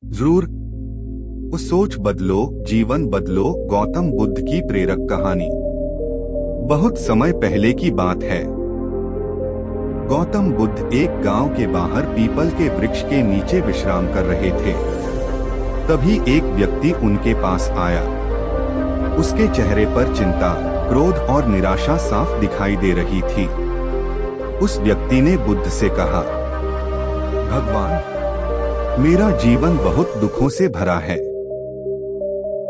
जरूर। उस सोच बदलो जीवन बदलो गौतम बुद्ध की प्रेरक कहानी। बहुत समय पहले की बात है। गौतम बुद्ध एक गांव के बाहर पीपल के वृक्ष के नीचे विश्राम कर रहे थे। तभी एक व्यक्ति उनके पास आया। उसके चेहरे पर चिंता, क्रोध और निराशा साफ दिखाई दे रही थी। उस व्यक्ति ने बुद्ध से कहा, भगवान, मेरा जीवन बहुत दुखों से भरा है।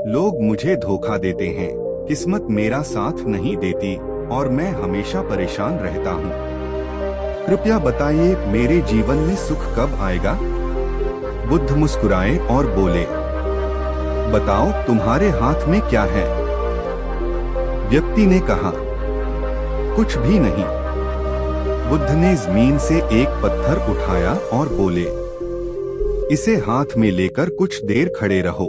लोग मुझे धोखा देते हैं, किस्मत मेरा साथ नहीं देती और मैं हमेशा परेशान रहता हूँ। कृपया बताइए, मेरे जीवन में सुख कब आएगा? बुद्ध मुस्कुराए और बोले, बताओ तुम्हारे हाथ में क्या है? व्यक्ति ने कहा, कुछ भी नहीं। बुद्ध ने जमीन से एक पत्थर उठाया और बोले, इसे हाथ में लेकर कुछ देर खड़े रहो।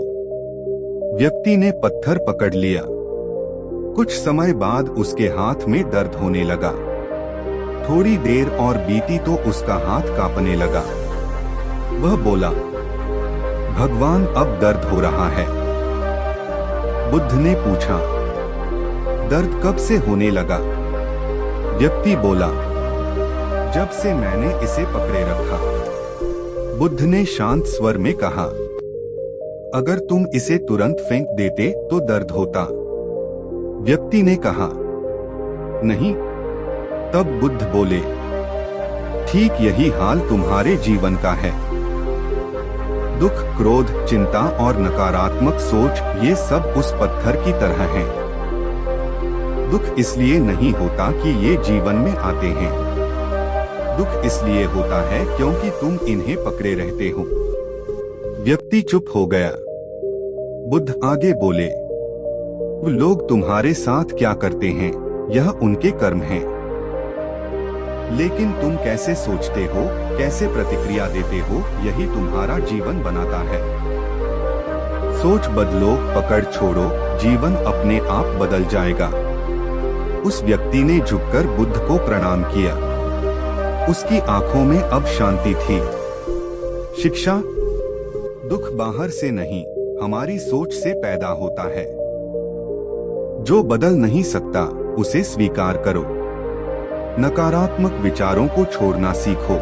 व्यक्ति ने पत्थर पकड़ लिया। कुछ समय बाद उसके हाथ में दर्द होने लगा। थोड़ी देर और बीती तो उसका हाथ कांपने लगा। वह बोला, भगवान, अब दर्द हो रहा है। बुद्ध ने पूछा, दर्द कब से होने लगा? व्यक्ति बोला, जब से मैंने इसे पकड़े रखा। बुद्ध ने शांत स्वर में कहा, अगर तुम इसे तुरंत फेंक देते तो दर्द होता। व्यक्ति ने कहा, नहीं। तब बुद्ध बोले, ठीक यही हाल तुम्हारे जीवन का है। दुख, क्रोध, चिंता और नकारात्मक सोच, ये सब उस पत्थर की तरह हैं। दुख इसलिए नहीं होता कि ये जीवन में आते हैं। दुख इसलिए होता है क्योंकि तुम इन्हें पकड़े रहते हो। व्यक्ति चुप हो गया। बुद्ध आगे बोले, लोग तुम्हारे साथ क्या करते हैं, यह उनके कर्म हैं। लेकिन तुम कैसे सोचते हो, कैसे प्रतिक्रिया देते हो, यही तुम्हारा जीवन बनाता है। सोच बदलो, पकड़ छोड़ो, जीवन अपने आप बदल जाएगा। उस व्यक्ति ने झुककर बुद्ध को प्रणाम किया। उसकी आंखों में अब शांति थी। शिक्षा, दुख बाहर से नहीं, हमारी सोच से पैदा होता है। जो बदल नहीं सकता, उसे स्वीकार करो। नकारात्मक विचारों को छोड़ना सीखो।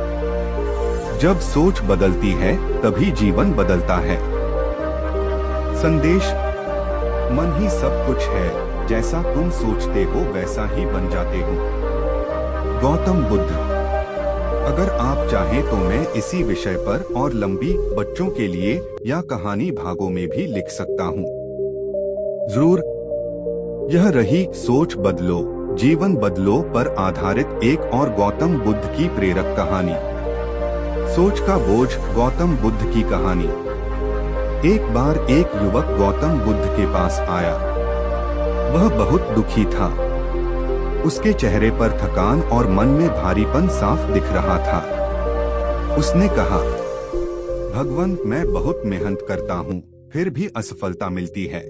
जब सोच बदलती है, तभी जीवन बदलता है। संदेश, मन ही सब कुछ है, जैसा तुम सोचते हो वैसा ही बन जाते हो। गौतम बुद्ध। अगर आप चाहें तो मैं इसी विषय पर और लंबी, बच्चों के लिए या कहानी भागों में भी लिख सकता हूँ। जरूर। यह रही सोच बदलो जीवन बदलो पर आधारित एक और गौतम बुद्ध की प्रेरक कहानी। सोच का बोझ, गौतम बुद्ध की कहानी। एक बार एक युवक गौतम बुद्ध के पास आया। वह बहुत दुखी था। उसके चेहरे पर थकान और मन में भारीपन साफ दिख रहा था। उसने कहा, भगवान, मैं बहुत मेहनत करता हूँ, फिर भी असफलता मिलती है।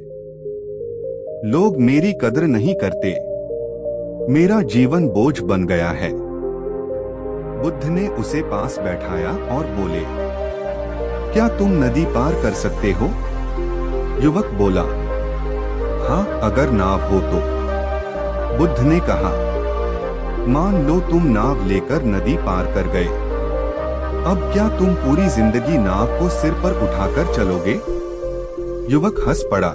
लोग मेरी कदर नहीं करते। मेरा जीवन बोझ बन गया है। बुद्ध ने उसे पास बैठाया और बोले, क्या तुम नदी पार कर सकते हो? युवक बोला, हाँ, अगर नाव हो तो। बुद्ध ने कहा, मान लो तुम नाव लेकर नदी पार कर गए। अब क्या तुम पूरी जिंदगी नाव को सिर पर उठाकर चलोगे? युवक हंस पड़ा,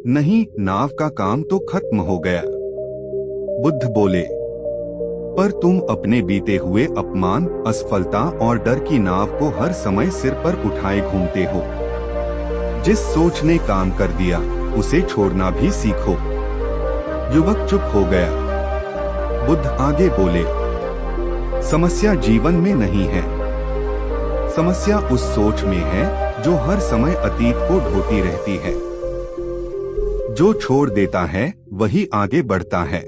नहीं, नाव का काम तो खत्म हो गया। बुद्ध बोले, पर तुम अपने बीते हुए अपमान, असफलता और डर की नाव को हर समय सिर पर उठाए घूमते हो। जिस सोच ने काम कर दिया, उसे छोड़ना भी सीखो। युवक चुप हो गया। बुद्ध आगे बोले, समस्या जीवन में नहीं है। समस्या उस सोच में है जो हर समय अतीत को ढोती रहती है। जो छोड़ देता है, वही आगे बढ़ता है।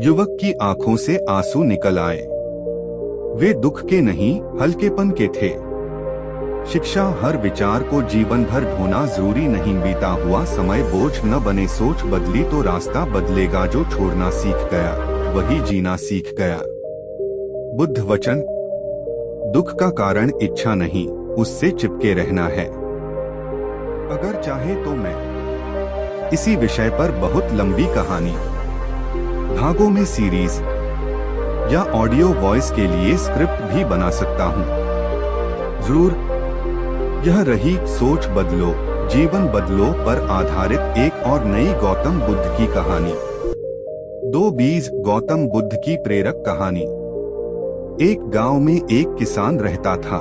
युवक की आंखों से आंसू निकल आए। वे दुख के नहीं, हल्केपन के थे। शिक्षा, हर विचार को जीवन भर ढोना जरूरी नहीं। बीता हुआ समय बोझ न बने। सोच बदली तो रास्ता बदलेगा। जो छोड़ना सीख गया, वही जीना सीख गया। बुद्ध वचन। दुख का कारण इच्छा नहीं, उससे चिपके रहना है। अगर चाहे तो मैं इसी विषय पर बहुत लंबी कहानी, भागों में सीरीज या ऑडियो वॉइस के लिए स्क्रिप्ट भी बना सकता हूँ। जरूर। यह रही सोच बदलो जीवन बदलो पर आधारित एक और नई गौतम बुद्ध की कहानी। 2 बीज गौतम बुद्ध की प्रेरक कहानी। एक गांव में एक किसान रहता था।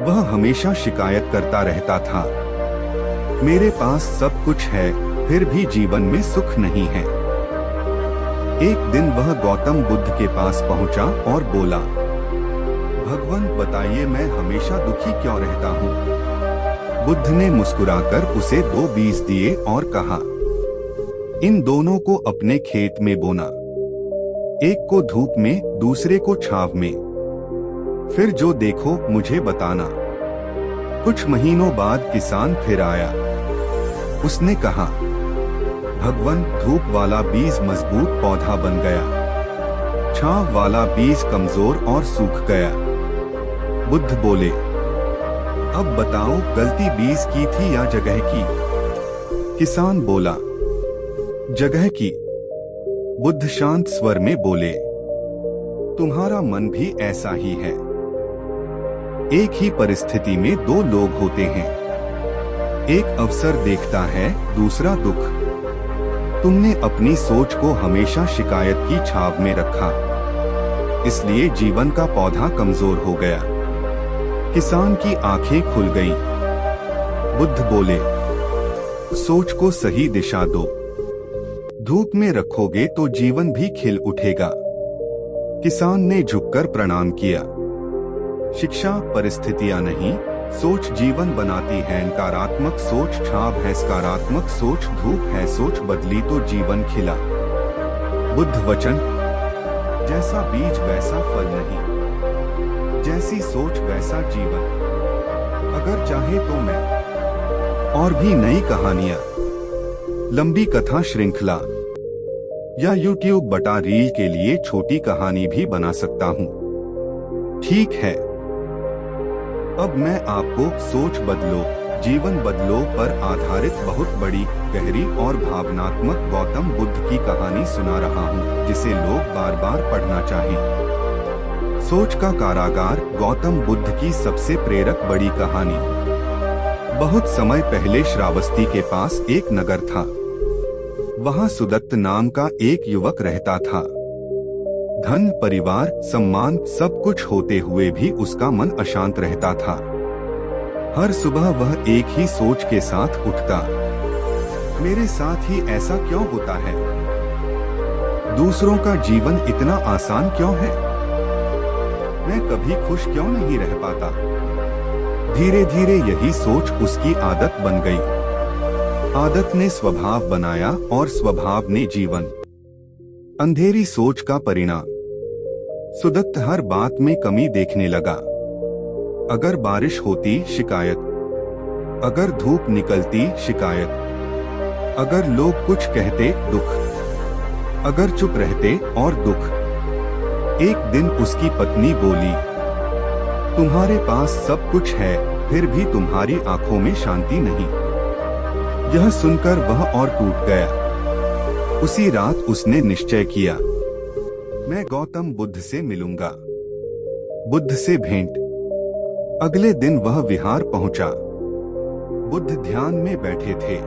वह हमेशा शिकायत करता रहता था, मेरे पास सब कुछ है फिर भी जीवन में सुख नहीं है। एक दिन वह गौतम बुद्ध के पास पहुंचा और बोला, भगवान बताइए मैं हमेशा दुखी क्यों रहता हूँ। बुद्ध ने मुस्कुराकर उसे 2 बीज दिए और कहा, इन दोनों को अपने खेत में बोना, एक को धूप में दूसरे को छांव में, फिर जो देखो मुझे बताना। कुछ महीनों बाद किसान फिर आया। उसने कहा, भगवान धूप वाला बीज मजबूत पौधा बन गया, छांव वाला बीज कमजोर और सूख गया। बुद्ध बोले, अब बताओ गलती बीज की थी या जगह की। किसान बोला, जगह की। बुद्ध शांत स्वर में बोले, तुम्हारा मन भी ऐसा ही है। एक ही परिस्थिति में 2 लोग होते हैं, एक अवसर देखता है, दूसरा दुख। तुमने अपनी सोच को हमेशा शिकायत की छाव में रखा, इसलिए जीवन का पौधा कमजोर हो गया। किसान की आंखें खुल गईं। बुद्ध बोले, सोच को सही दिशा दो, धूप में रखोगे तो जीवन भी खिल उठेगा। किसान ने झुककर प्रणाम किया। शिक्षा परिस्थितियां नहीं, सोच जीवन बनाती है। नकारात्मक सोच छाव है, सकारात्मक सोच धूप है। सोच बदली तो जीवन खिला। बुद्ध वचन, जैसा बीज वैसा फल नहीं, जैसी सोच वैसा जीवन। अगर चाहे तो मैं और भी नई कहानियां, लंबी कथा श्रृंखला या YouTube बटा रील के लिए छोटी कहानी भी बना सकता हूँ। ठीक है, अब मैं आपको सोच बदलो जीवन बदलो पर आधारित बहुत बड़ी, गहरी और भावनात्मक गौतम बुद्ध की कहानी सुना रहा हूँ, जिसे लोग बार बार पढ़ना चाहें। सोच का कारागार गौतम बुद्ध की सबसे प्रेरक बड़ी कहानी। बहुत समय पहले श्रावस्ती के पास एक नगर था। वहाँ सुदत्त नाम का एक युवक रहता था। धन, परिवार, सम्मान सब कुछ होते हुए भी उसका मन अशांत रहता था। हर सुबह वह एक ही सोच के साथ उठता, मेरे साथ ही ऐसा क्यों होता है? दूसरों का जीवन इतना आसान क्यों है? मैं कभी खुश क्यों नहीं रह पाता? धीरे धीरे यही सोच उसकी आदत बन गई। आदत ने स्वभाव बनाया और स्वभाव ने जीवन। अंधेरी सोच का परिणाम। सुदत्त हर बात में कमी देखने लगा। अगर बारिश होती शिकायत, अगर धूप निकलती शिकायत, अगर लोग कुछ कहते दुख, अगर चुप रहते और दुख। एक दिन उसकी पत्नी बोली, तुम्हारे पास सब कुछ है फिर भी तुम्हारी आंखों में शांति नहीं। यह सुनकर वह और टूट गया। उसी रात उसने निश्चय किया, मैं गौतम बुद्ध से मिलूंगा। बुद्ध से भेंट। अगले दिन वह विहार पहुंचा। बुद्ध ध्यान में बैठे थे।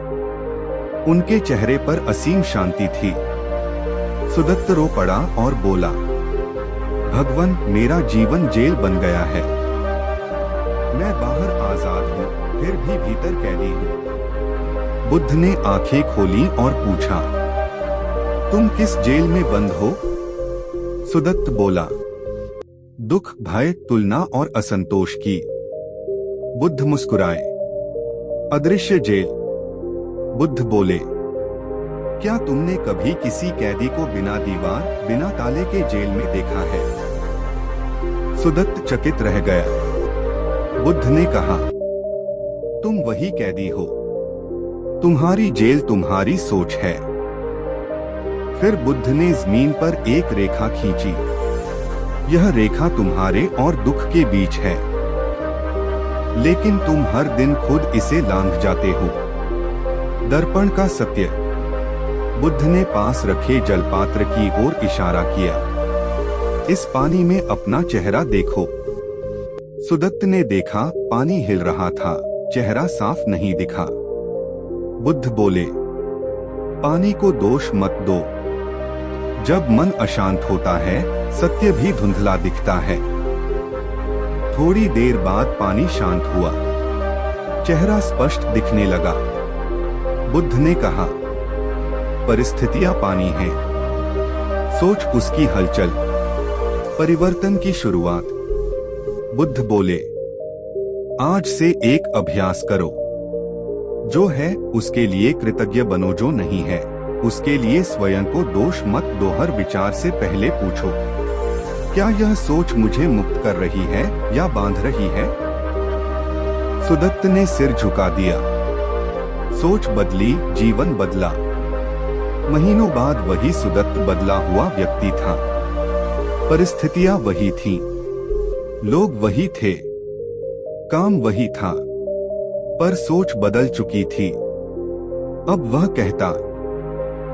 उनके चेहरे पर असीम शांति थी। सुदत्त रो पड़ा और बोला, भगवान मेरा जीवन जेल बन गया है। मैं बाहर आजाद हूँ फिर भी भीतर कैदी हूँ। बुद्ध ने आंखें खोली और पूछा, तुम किस जेल में बंद हो? सुदत्त बोला, दुख, भय, तुलना और असंतोष की। बुद्ध मुस्कुराए, अदृश्य जेल। बुद्ध बोले, क्या तुमने कभी किसी कैदी को बिना दीवार, बिना ताले के जेल में देखा है? सुदत्त चकित रह गया। बुद्ध ने कहा, तुम वही कैदी हो। तुम्हारी जेल तुम्हारी सोच है। फिर बुद्ध ने जमीन पर एक रेखा खींची। यह रेखा तुम्हारे और दुख के बीच है। लेकिन तुम हर दिन खुद इसे लांघ जाते हो। दर्पण का सत्य। बुद्ध ने पास रखे जलपात्र की ओर इशारा किया। इस पानी में अपना चेहरा देखो। सुदत्त ने देखा, पानी हिल रहा था, चेहरा साफ नहीं दिखा। बुद्ध बोले, पानी को दोष मत दो। जब मन अशांत होता है, सत्य भी धुंधला दिखता है। थोड़ी देर बाद पानी शांत हुआ, चेहरा स्पष्ट दिखने लगा। बुद्ध ने कहा, परिस्थितियां पानी हैं, सोच उसकी हलचल, परिवर्तन की शुरुआत। बुद्ध बोले, आज से एक अभ्यास करो। जो है उसके लिए कृतज्ञ बनो, जो नहीं है उसके लिए स्वयं को दोष मत दो। हर विचार से पहले पूछो, क्या यह सोच मुझे मुक्त कर रही है या बांध रही है? सुदत्त ने सिर झुका दिया। सोच बदली, जीवन बदला। महीनों बाद वही सुदत्त बदला हुआ व्यक्ति था। परिस्थितियां वही थीं, लोग वही थे, काम वही था, पर सोच बदल चुकी थी। अब वह कहता,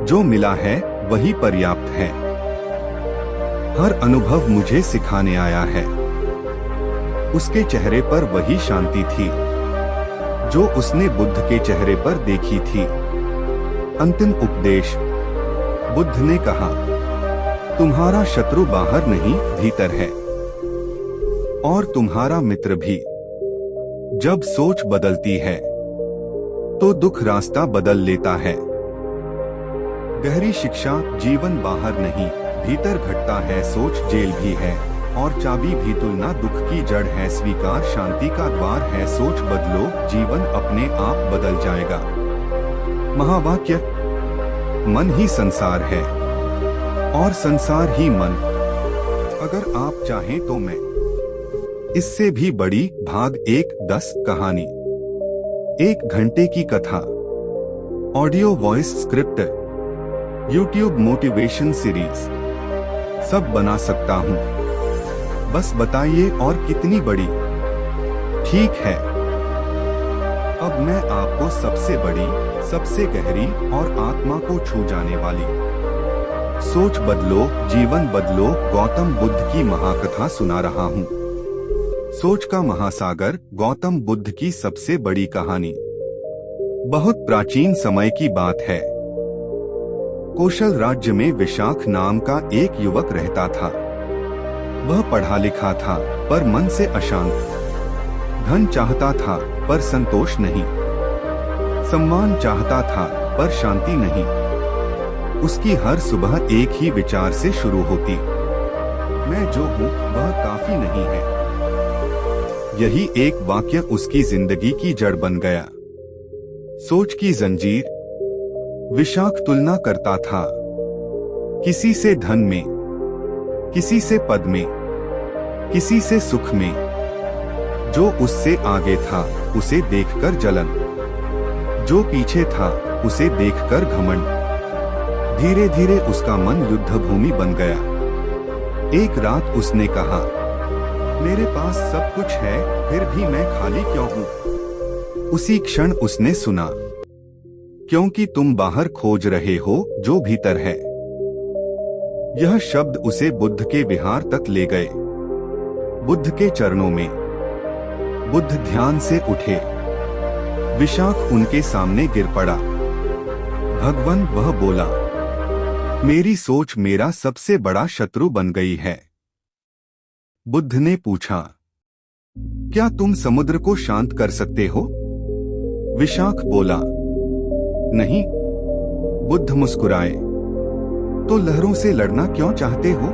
जो मिला है वही पर्याप्त है। हर अनुभव मुझे सिखाने आया है। उसके चेहरे पर वही शांति थी जो उसने बुद्ध के चेहरे पर देखी थी। अंतिम उपदेश। बुद्ध ने कहा, तुम्हारा शत्रु बाहर नहीं, भीतर है, और तुम्हारा मित्र भी। जब सोच बदलती है तो दुख रास्ता बदल लेता है। गहरी शिक्षा। जीवन बाहर नहीं, भीतर घटता है। सोच जेल भी है और चाबी भी। तुलना दुख की जड़ है, स्वीकार शांति का द्वार है। सोच बदलो, जीवन अपने आप बदल जाएगा। महावाक्य। मन ही संसार है और संसार ही मन। अगर आप चाहें तो मैं इससे भी बड़ी भाग 1-10 कहानी, 1 घंटे की कथा, audio voice script, YouTube motivation series सब बना सकता हूँ। बस बताइए और कितनी बड़ी। ठीक है, अब मैं आपको सबसे बड़ी, सबसे गहरी और आत्मा को छू जाने वाली सोच बदलो, जीवन बदलो गौतम बुद्ध की महाकथा सुना रहा हूँ। सोच का महासागर, गौतम बुद्ध की सबसे बड़ी कहानी। बहुत प्राचीन समय की बात है। कौशल राज्य में विशाख नाम का एक युवक रहता था। वह पढ़ा लिखा था पर मन से अशांत। धन चाहता था पर संतोष नहीं। सम्मान चाहता था पर शांति नहीं। उसकी हर सुबह एक ही विचार से शुरू होती, मैं जो हूँ वह काफी नहीं है। यही एक वाक्य उसकी जिंदगी की जड़ बन गया। सोच की जंजीर। विशाख तुलना करता था, किसी से धन में, किसी से पद में, किसी से सुख में। जो उससे आगे था उसे देखकर जलन, जो पीछे था उसे देखकर घमंड। धीरे धीरे उसका मन युद्ध भूमि बन गया। एक रात उसने कहा, मेरे पास सब कुछ है फिर भी मैं खाली क्यों हूँ? उसी क्षण उसने सुना, क्योंकि तुम बाहर खोज रहे हो जो भीतर है। यह शब्द उसे बुद्ध के विहार तक ले गए। बुद्ध के चरणों में। बुद्ध ध्यान से उठे। विशाख उनके सामने गिर पड़ा। भगवान, वह बोला, मेरी सोच मेरा सबसे बड़ा शत्रु बन गई है। बुद्ध ने पूछा, क्या तुम समुद्र को शांत कर सकते हो? विशाख बोला, नहीं। बुद्ध मुस्कुराए, तो लहरों से लड़ना क्यों चाहते हो?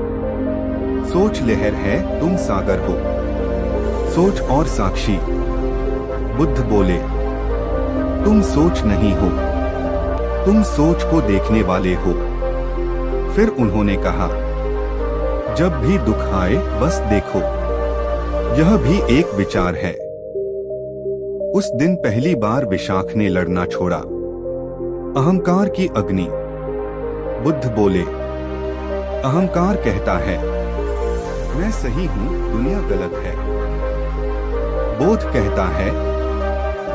सोच लहर है, तुम सागर हो। सोच और साक्षी। बुद्ध बोले, तुम सोच नहीं हो, तुम सोच को देखने वाले हो। फिर उन्होंने कहा, जब भी दुख आए बस देखो, यह भी एक विचार है। उस दिन पहली बार विशाख ने लड़ना छोड़ा। अहंकार की अग्नि। बुद्ध बोले, अहंकार कहता है, मैं सही हूं, दुनिया गलत है। बोध कहता है,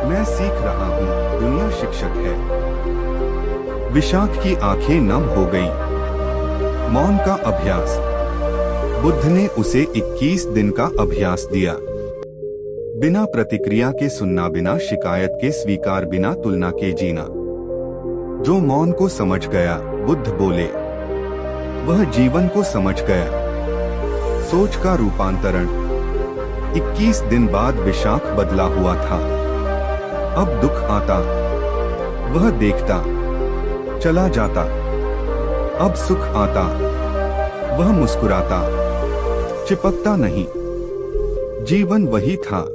मैं सीख रहा हूँ, दुनिया शिक्षक है। विशाख की आंखें नम हो गईं। मौन का अभ्यास। बुद्ध ने उसे 21 दिन का अभ्यास दिया। बिना प्रतिक्रिया के सुनना, बिना शिकायत के स्वीकार, बिना तुलना के जीना। जो मौन को समझ गया, बुद्ध बोले, वह जीवन को समझ गया। सोच का रूपांतरण। 21 दिन बाद विशाख बदला हुआ था। अब दुख आता, वह देखता, चला जाता। अब सुख आता, वह मुस्कुराता, चिपकता नहीं। जीवन वही था,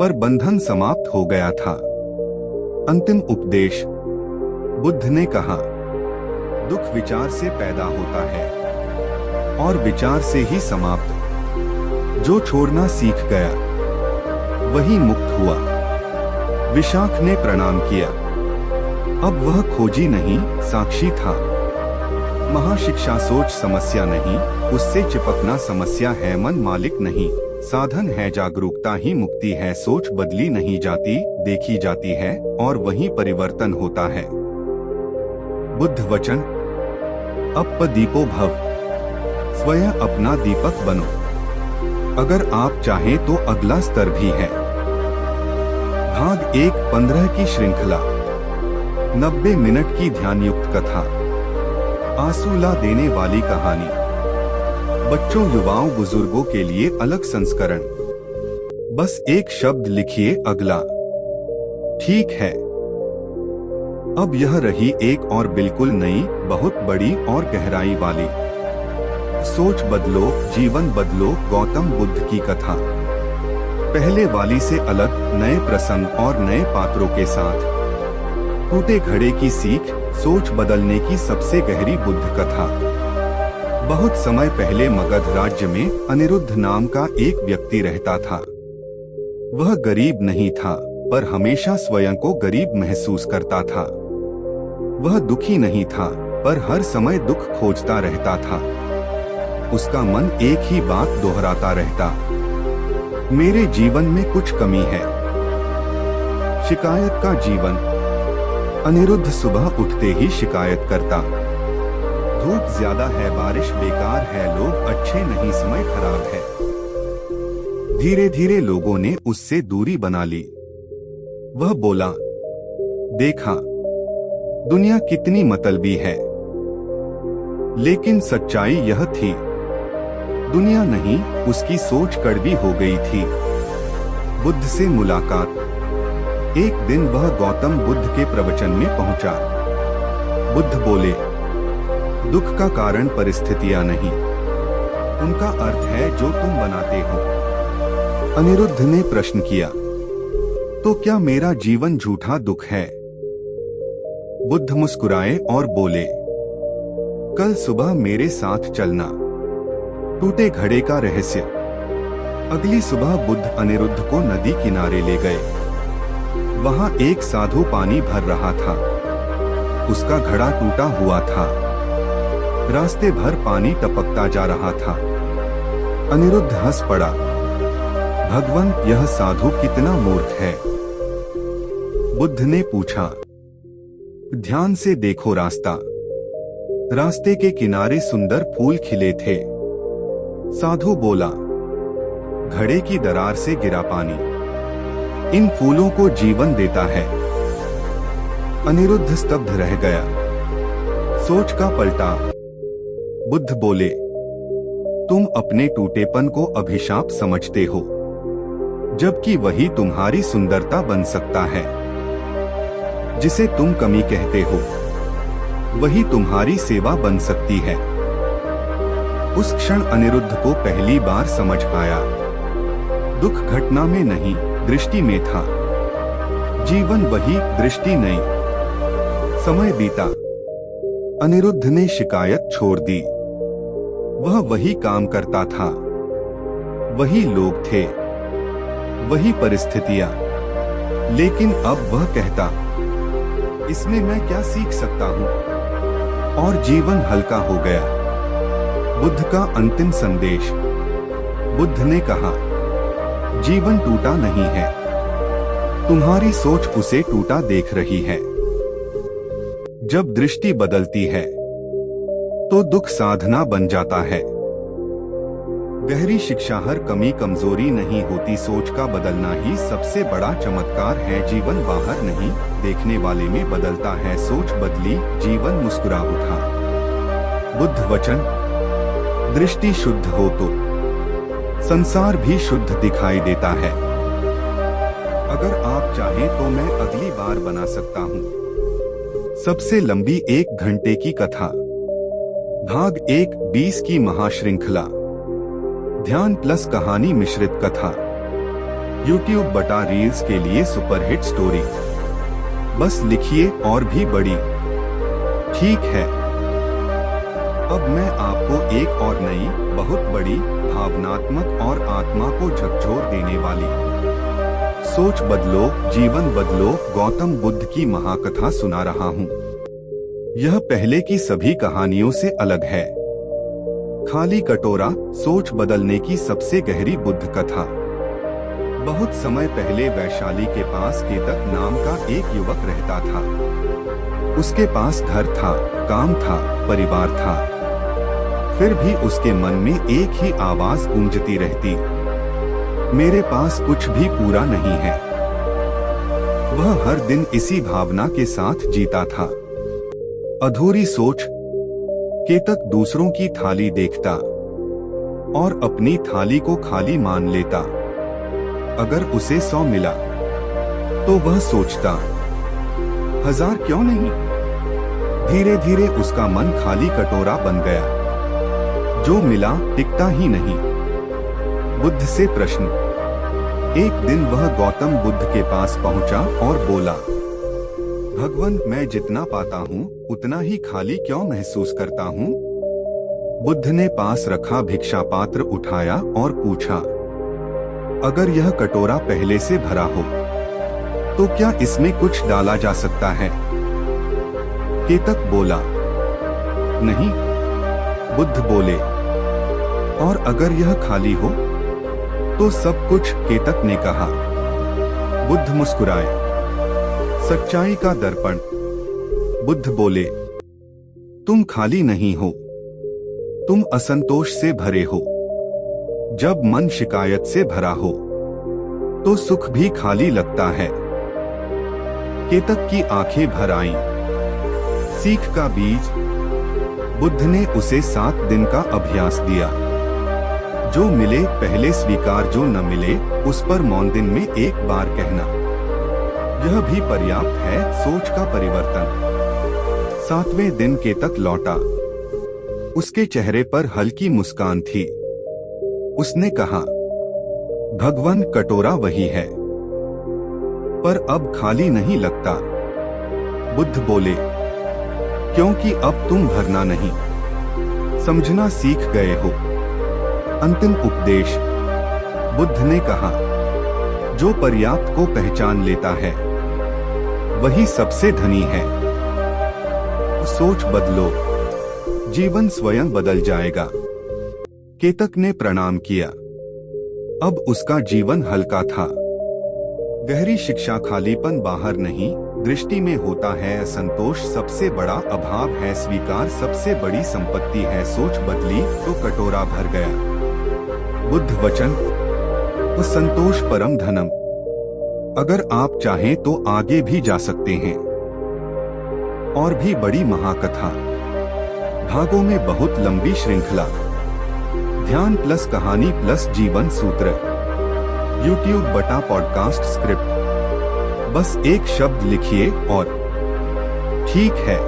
पर बंधन समाप्त हो गया था। अंतिम उपदेश। बुद्ध ने कहा, दुख विचार से पैदा होता है और विचार से ही समाप्त। जो छोड़ना सीख गया, वही मुक्त हुआ। विशाख ने प्रणाम किया। अब वह खोजी नहीं, साक्षी था। महाशिक्षा सोच समस्या नहीं, उससे चिपकना समस्या है, मन मालिक नहीं। साधन है जागरूकता ही मुक्ति है। सोच बदली नहीं जाती, देखी जाती है और वही परिवर्तन होता है। बुद्ध वचन। अप दीपो भव। स्वयं अपना दीपक बनो। अगर आप चाहें तो अगला स्तर भी है। भाग 1 15 की श्रृंखला। 90 मिनट की ध्यानयुक्त कथा। आंसू ला देने वाली कहानी। बच्चों, युवाओं, बुजुर्गों के लिए अलग संस्करण। बस एक शब्द लिखिए, अगला। ठीक है। अब यह रही एक और बिल्कुल नई, बहुत बड़ी और गहराई वाली। सोच बदलो, जीवन बदलो। गौतम बुद्ध की कथा। पहले वाली से अलग, नए प्रसंग और नए पात्रों के साथ। टूटे घड़े की सीख। सोच बदलने की सबसे गहरी बुद्ध कथा। बहुत समय पहले मगध राज्य में अनिरुद्ध नाम का एक व्यक्ति रहता था। वह गरीब नहीं था, पर हमेशा स्वयं को गरीब महसूस करता था। वह दुखी नहीं था, पर हर समय दुख खोजता रहता था। उसका मन एक ही बात दोहराता रहता, मेरे जीवन में कुछ कमी है। शिकायत का जीवन। अनिरुद्ध सुबह उठते ही शिकायत करता, धूप ज्यादा है, बारिश बेकार है, लोग अच्छे नहीं, समय खराब है। धीरे धीरे लोगों ने उससे दूरी बना ली। वह बोला, देखा, दुनिया कितनी मतलबी है। लेकिन सच्चाई यह थी, दुनिया नहीं, उसकी सोच कड़वी हो गई थी। बुद्ध से मुलाकात। एक दिन वह गौतम बुद्ध के प्रवचन में पहुंचा। बुद्ध बोले, दुख का कारण परिस्थितियां नहीं, उनका अर्थ है जो तुम बनाते हो। अनिरुद्ध ने प्रश्न किया, तो क्या मेरा जीवन झूठा दुख है? बुद्ध मुस्कुराए और बोले, कल सुबह मेरे साथ चलना। टूटे घड़े का रहस्य। अगली सुबह बुद्ध अनिरुद्ध को नदी किनारे ले गए। वहां एक साधु पानी भर रहा था। उसका घड़ा टूटा हुआ था। रास्ते भर पानी टपकता जा रहा था। अनिरुद्ध हंस पड़ा, भगवान, यह साधु कितना मूर्ख है। बुद्ध ने पूछा, ध्यान से देखो रास्ता। रास्ते के किनारे सुंदर फूल खिले थे। साधु बोला, घड़े की दरार से गिरा पानी इन फूलों को जीवन देता है। अनिरुद्ध स्तब्ध रह गया। सोच का पलटा। बुद्ध बोले, तुम अपने टूटेपन को अभिशाप समझते हो, जबकि वही तुम्हारी सुंदरता बन सकता है। जिसे तुम कमी कहते हो, वही तुम्हारी सेवा बन सकती है। उस क्षण अनिरुद्ध को पहली बार समझ आया, दुख घटना में नहीं, दृष्टि में था। जीवन वही, दृष्टि नहीं। समय बीता। अनिरुद्ध ने शिकायत छोड़ दी। वह वही काम करता था, वही लोग थे, वही परिस्थितियां। लेकिन अब वह कहता, इसमें मैं क्या सीख सकता हूं? और जीवन हल्का हो गया। बुद्ध का अंतिम संदेश। बुद्ध ने कहा, जीवन टूटा नहीं है, तुम्हारी सोच उसे टूटा देख रही है। जब दृष्टि बदलती है तो दुख साधना बन जाता है। गहरी शिक्षा हर कमी कमजोरी नहीं होती, सोच का बदलना ही सबसे बड़ा चमत्कार है। जीवन बाहर नहीं, देखने वाले में बदलता है। सोच बदली, जीवन मुस्कुरा उठा। बुद्ध वचन, दृष्टि शुद्ध हो तो संसार भी शुद्ध दिखाई देता है। अगर आप चाहें तो मैं अगली बार बना सकता हूँ। सबसे लंबी 1 घंटे की कथा, भाग 1, 20 की महाश्रृंखला, ध्यान प्लस कहानी मिश्रित कथा, YouTube बटा रील्स के लिए सुपरहिट स्टोरी। बस लिखिए और भी बड़ी। ठीक है, अब मैं आपको एक और नई, बहुत बड़ी, भावनात्मक और आत्मा को झकझोर देने वाली सोच बदलो जीवन बदलो गौतम बुद्ध की महाकथा सुना रहा हूँ। यह पहले की सभी कहानियों से अलग है। खाली कटोरा, सोच बदलने की सबसे गहरी बुद्ध कथा। बहुत समय पहले वैशाली के पास केतक नाम का एक युवक रहता था। उसके पास घर था, काम था, परिवार था। फिर भी उसके मन में एक ही आवाज गूंजती रहती, मेरे पास कुछ भी पूरा नहीं है। वह हर दिन इसी भावना के साथ जीता था। अधूरी सोच। केतक दूसरों की थाली देखता और अपनी थाली को खाली मान लेता। अगर उसे 100 मिला तो वह सोचता, 1000 क्यों नहीं। धीरे धीरे उसका मन खाली कटोरा बन गया। जो मिला टिकता ही नहीं। बुद्ध से प्रश्न। एक दिन वह गौतम बुद्ध के पास पहुंचा और बोला, भगवान, मैं जितना पाता हूँ उतना ही खाली क्यों महसूस करता हूँ। बुद्ध ने पास रखा भिक्षा पात्र उठाया और पूछा, अगर यह कटोरा पहले से भरा हो तो क्या इसमें कुछ डाला जा सकता है। केतक बोला, नहीं। बुद्ध बोले, और अगर यह खाली हो तो सब कुछ। केतक ने कहा। बुद्ध मुस्कुराए। सच्चाई का दर्पण। बुद्ध बोले, तुम खाली नहीं हो, तुम असंतोष से भरे हो। जब मन शिकायत से भरा हो तो सुख भी खाली लगता है। केतक की आंखें भर आईं। सीख का बीज। बुद्ध ने उसे 7 दिन का अभ्यास दिया। जो मिले पहले स्वीकार, जो न मिले उस पर मौन दिन में एक बार कहना, यह भी पर्याप्त है। सोच का परिवर्तन। 7वें दिन केतक लौटा। उसके चेहरे पर हल्की मुस्कान थी। उसने कहा, भगवान, कटोरा वही है पर अब खाली नहीं लगता। बुद्ध बोले, क्योंकि अब तुम भरना नहीं, समझना सीख गए हो। अंतिम उपदेश। बुद्ध ने कहा, जो पर्याप्त को पहचान लेता है वही सबसे धनी है। सोच बदलो, जीवन स्वयं बदल जाएगा। केतक ने प्रणाम किया। अब उसका जीवन हल्का था। गहरी शिक्षा खालीपन बाहर नहीं, दृष्टि में होता है। असंतोष सबसे बड़ा अभाव है, स्वीकार सबसे बड़ी संपत्ति है। सोच बदली तो कटोरा भर गया। बुद्ध वचन, संतोष परम धनम। अगर आप चाहें तो आगे भी जा सकते हैं। और भी बड़ी महाकथा, भागों में बहुत लंबी श्रृंखला, ध्यान प्लस कहानी प्लस जीवन सूत्र, YouTube बटा पॉडकास्ट स्क्रिप्ट। बस एक शब्द लिखिए और ठीक है।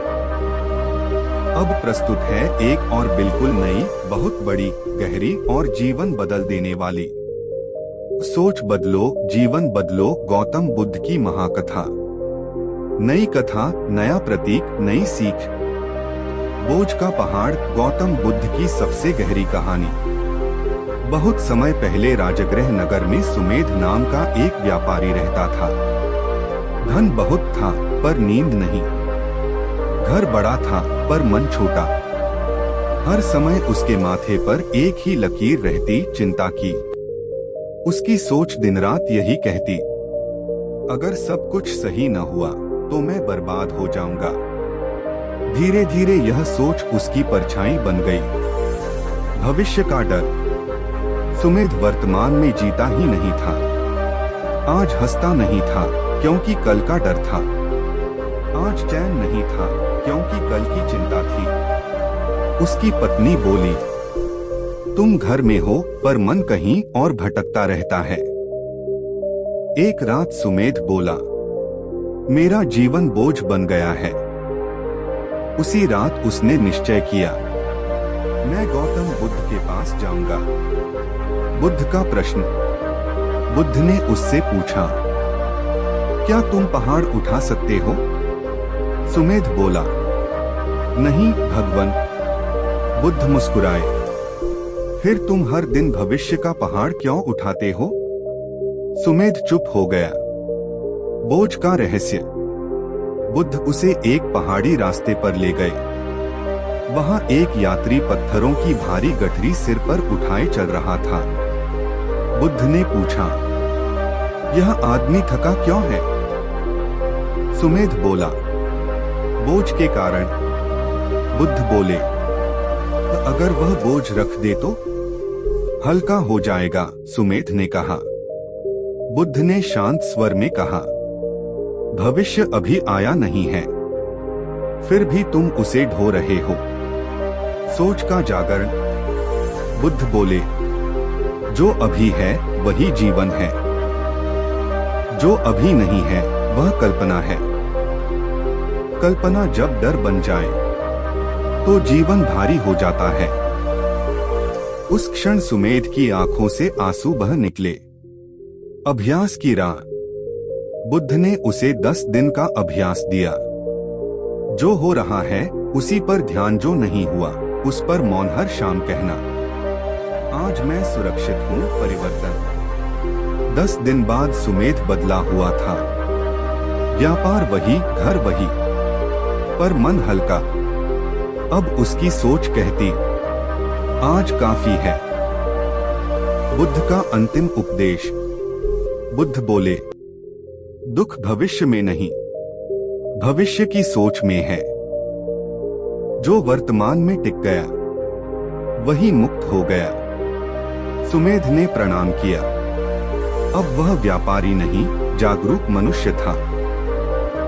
अब प्रस्तुत है एक और बिल्कुल नई, बहुत बड़ी, गहरी और जीवन बदल देने वाली सोच बदलो जीवन बदलो गौतम बुद्ध की महाकथा। नई कथा, नया प्रतीक, नई सीख। बोझ का पहाड़, गौतम बुद्ध की सबसे गहरी कहानी। बहुत समय पहले राजगृह नगर में सुमेध नाम का एक व्यापारी रहता था। धन बहुत था पर नींद नहीं। घर बड़ा था पर मन छोटा। हर समय उसके माथे पर एक ही लकीर रहती, चिंता की। उसकी सोच दिन रात यही कहती, अगर सब कुछ सही न हुआ तो मैं बर्बाद हो जाऊंगा। धीरे धीरे यह सोच उसकी परछाई बन गई। भविष्य का डर। सुमेध वर्तमान में जीता ही नहीं था। आज हंसता नहीं था क्योंकि कल का डर था। आज चैन नहीं था क्योंकि कल की चिंता थी। उसकी पत्नी बोली, तुम घर में हो पर मन कहीं और भटकता रहता है। एक रात सुमेध बोला, मेरा जीवन बोझ बन गया है। उसी रात उसने निश्चय किया, मैं गौतम बुद्ध के पास जाऊंगा। बुद्ध का प्रश्न। बुद्ध ने उससे पूछा, क्या तुम पहाड़ उठा सकते हो? सुमेध बोला, नहीं भगवान। बुद्ध मुस्कुराए, फिर तुम हर दिन भविष्य का पहाड़ क्यों उठाते हो? सुमेध चुप हो गया। बोझ का रहस्य। बुद्ध उसे एक पहाड़ी रास्ते पर ले गए। वहां एक यात्री पत्थरों की भारी गठरी सिर पर उठाए चल रहा था। बुद्ध ने पूछा, यह आदमी थका क्यों है? सुमेध बोला, बोझ के कारण। बुद्ध बोले, अगर वह बोझ रख दे तो हल्का हो जाएगा। सुमेध ने कहा। बुद्ध ने शांत स्वर में कहा, भविष्य अभी आया नहीं है, फिर भी तुम उसे ढो रहे हो। सोच का जागरण। बुद्ध बोले, जो अभी है वही जीवन है, जो अभी नहीं है वह कल्पना है। कल्पना जब डर बन जाए तो जीवन भारी हो जाता है। उस क्षण सुमेध की आंखों से आंसू बह निकले। अभ्यास की राह। बुद्ध ने उसे 10 दिन का अभ्यास दिया। जो हो रहा है उसी पर ध्यान, जो नहीं हुआ उस पर मौन हर शाम कहना। आज मैं सुरक्षित हूँ। परिवर्तन। 10 दिन बाद सुमेध बदला हुआ था। व्यापार वही, घर वही, पर मन हल्का। अब उसकी सोच कहती, आज काफी है। बुद्ध का अंतिम उपदेश। बुद्ध बोले, दुख भविष्य में नहीं, भविष्य की सोच में है। जो वर्तमान में टिक गया वही मुक्त हो गया। सुमेध ने प्रणाम किया। अब वह व्यापारी नहीं, जागरूक मनुष्य था।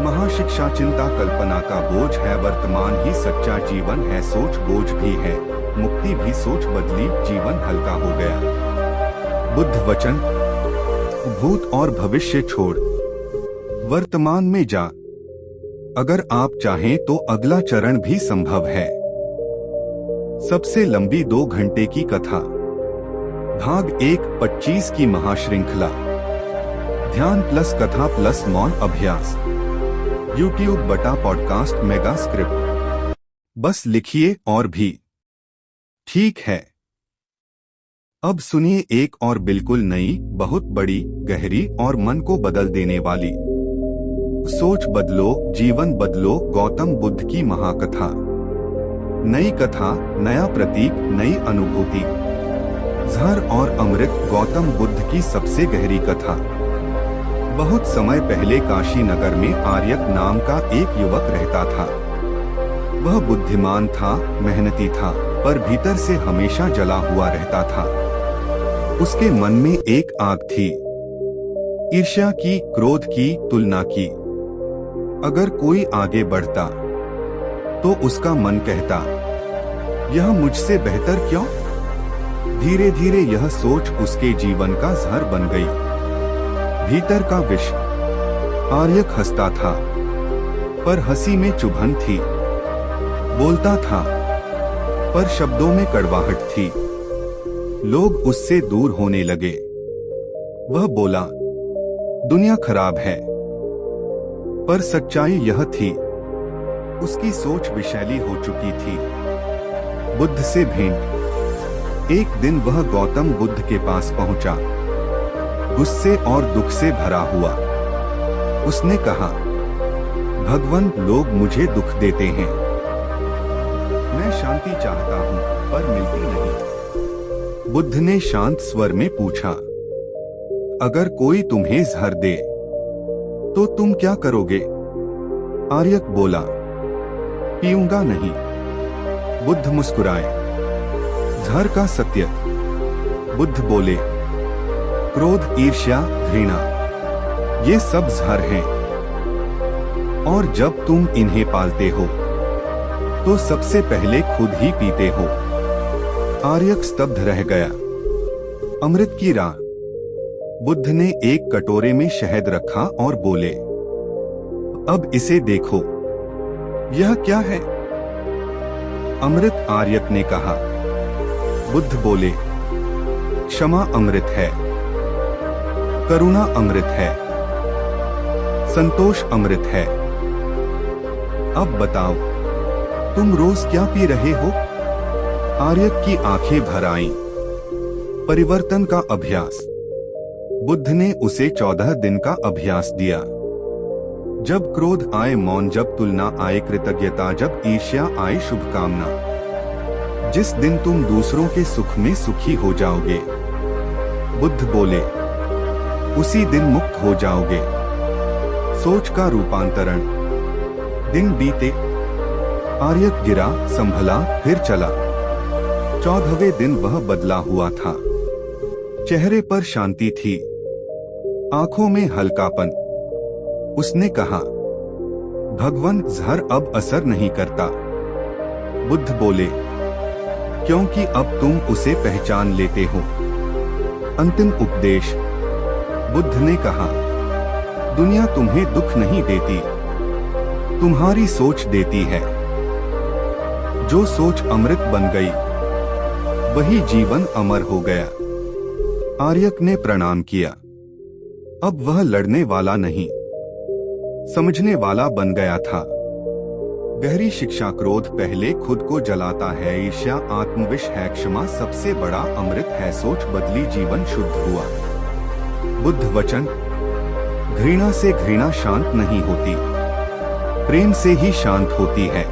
महाशिक्षा। चिंता कल्पना का बोझ है, वर्तमान ही सच्चा जीवन है। सोच बोझ भी है, मुक्ति भी। सोच बदली, जीवन हल्का हो गया। बुद्ध वचन। भूत और भविष्य छोड़, वर्तमान में जा। अगर आप चाहें तो अगला चरण भी संभव है। सबसे लंबी 2 घंटे की कथा। भाग 1, 25 की महाश्रृंखला। ध्यान प्लस कथा प्लस मौन अभ्यास। YouTube बटा पॉडकास्ट मेगा स्क्रिप्ट। बस लिखिए और भी। ठीक है। अब सुनिए एक और बिल्कुल नई, बहुत बड़ी, गहरी और मन को बदल देने वाली। सोच बदलो, जीवन बदलो। गौतम बुद्ध की महाकथा। नई कथा, नया प्रतीक, नई अनुभूति। जहर और अमृत। गौतम बुद्ध की सबसे गहरी कथा। बहुत समय पहले काशी नगर में आर्यक नाम का एक युवक रहता था। वह बुद्धिमान था, मेहनती था, पर भीतर से हमेशा जला हुआ रहता था। उसके मन में एक आग थी, ईर्ष्या की, क्रोध की, तुलना की। अगर कोई आगे बढ़ता तो उसका मन कहता, यह मुझसे बेहतर क्यों? धीरे धीरे यह सोच उसके जीवन का जहर बन गई, भीतर का विष। आर्यक हंसता था, पर हंसी में चुभन थी। बोलता था, पर शब्दों में कड़वाहट थी। लोग उससे दूर होने लगे। वह बोला, दुनिया खराब है, पर सच्चाई यह थी, उसकी सोच विषैली हो चुकी थी। बुद्ध से भेंट। एक दिन वह गौतम बुद्ध के पास पहुंचा, गुस्से और दुख से भरा हुआ। उसने कहा, भगवान, लोग मुझे दुख देते हैं। मैं शांति चाहता हूं, पर मिलती नहीं। बुद्ध ने शांत स्वर में पूछा, अगर कोई तुम्हें जहर दे तो तुम क्या करोगे? आर्यक बोला, पीऊंगा नहीं। बुद्ध मुस्कुराए, जहर का सत्य। बुद्ध बोले, क्रोध, ईर्ष्या, घृणा, ये सब जहर हैं, और जब तुम इन्हें पालते हो तो सबसे पहले खुद ही पीते हो। आर्यक स्तब्ध रह गया। अमृत की राह। बुद्ध ने एक कटोरे में शहद रखा और बोले, अब इसे देखो, यह क्या है? अमृत, आर्यक ने कहा। बुद्ध बोले, क्षमा अमृत है, करुणा अमृत है, संतोष अमृत है। अब बताओ, तुम रोज क्या पी रहे हो? आर्यक की आंखें भर आईं। परिवर्तन का अभ्यास। बुद्ध ने उसे 14 दिन का अभ्यास दिया। जब क्रोध आए मौन, जब तुलना आए कृतज्ञता, जब ईर्ष्या आए शुभकामना। जिस दिन तुम दूसरों के सुख में सुखी हो जाओगे, बुद्ध बोले, उसी दिन मुक्त हो जाओगे। सोच का रूपांतरण। दिन बीते, आर्यक गिरा, संभला, फिर चला। 14वें दिन वह बदला हुआ था। चेहरे पर शांति थी, आंखों में हल्कापन। उसने कहा, भगवान, जहर अब असर नहीं करता। बुद्ध बोले, क्योंकि अब तुम उसे पहचान लेते हो। अंतिम उपदेश। बुद्ध ने कहा, दुनिया तुम्हें दुख नहीं देती, तुम्हारी सोच देती है। जो सोच अमृत बन गई, वही जीवन अमर हो गया। आर्यक ने प्रणाम किया। अब वह लड़ने वाला नहीं, समझने वाला बन गया था। गहरी शिक्षा। क्रोध पहले खुद को जलाता है, ईर्ष्या आत्मविष है, क्षमा सबसे बड़ा अमृत है। सोच बदली, जीवन शुद्ध हुआ। बुद्ध वचन। घृणा से घृणा शांत नहीं होती, प्रेम से ही शांत होती है।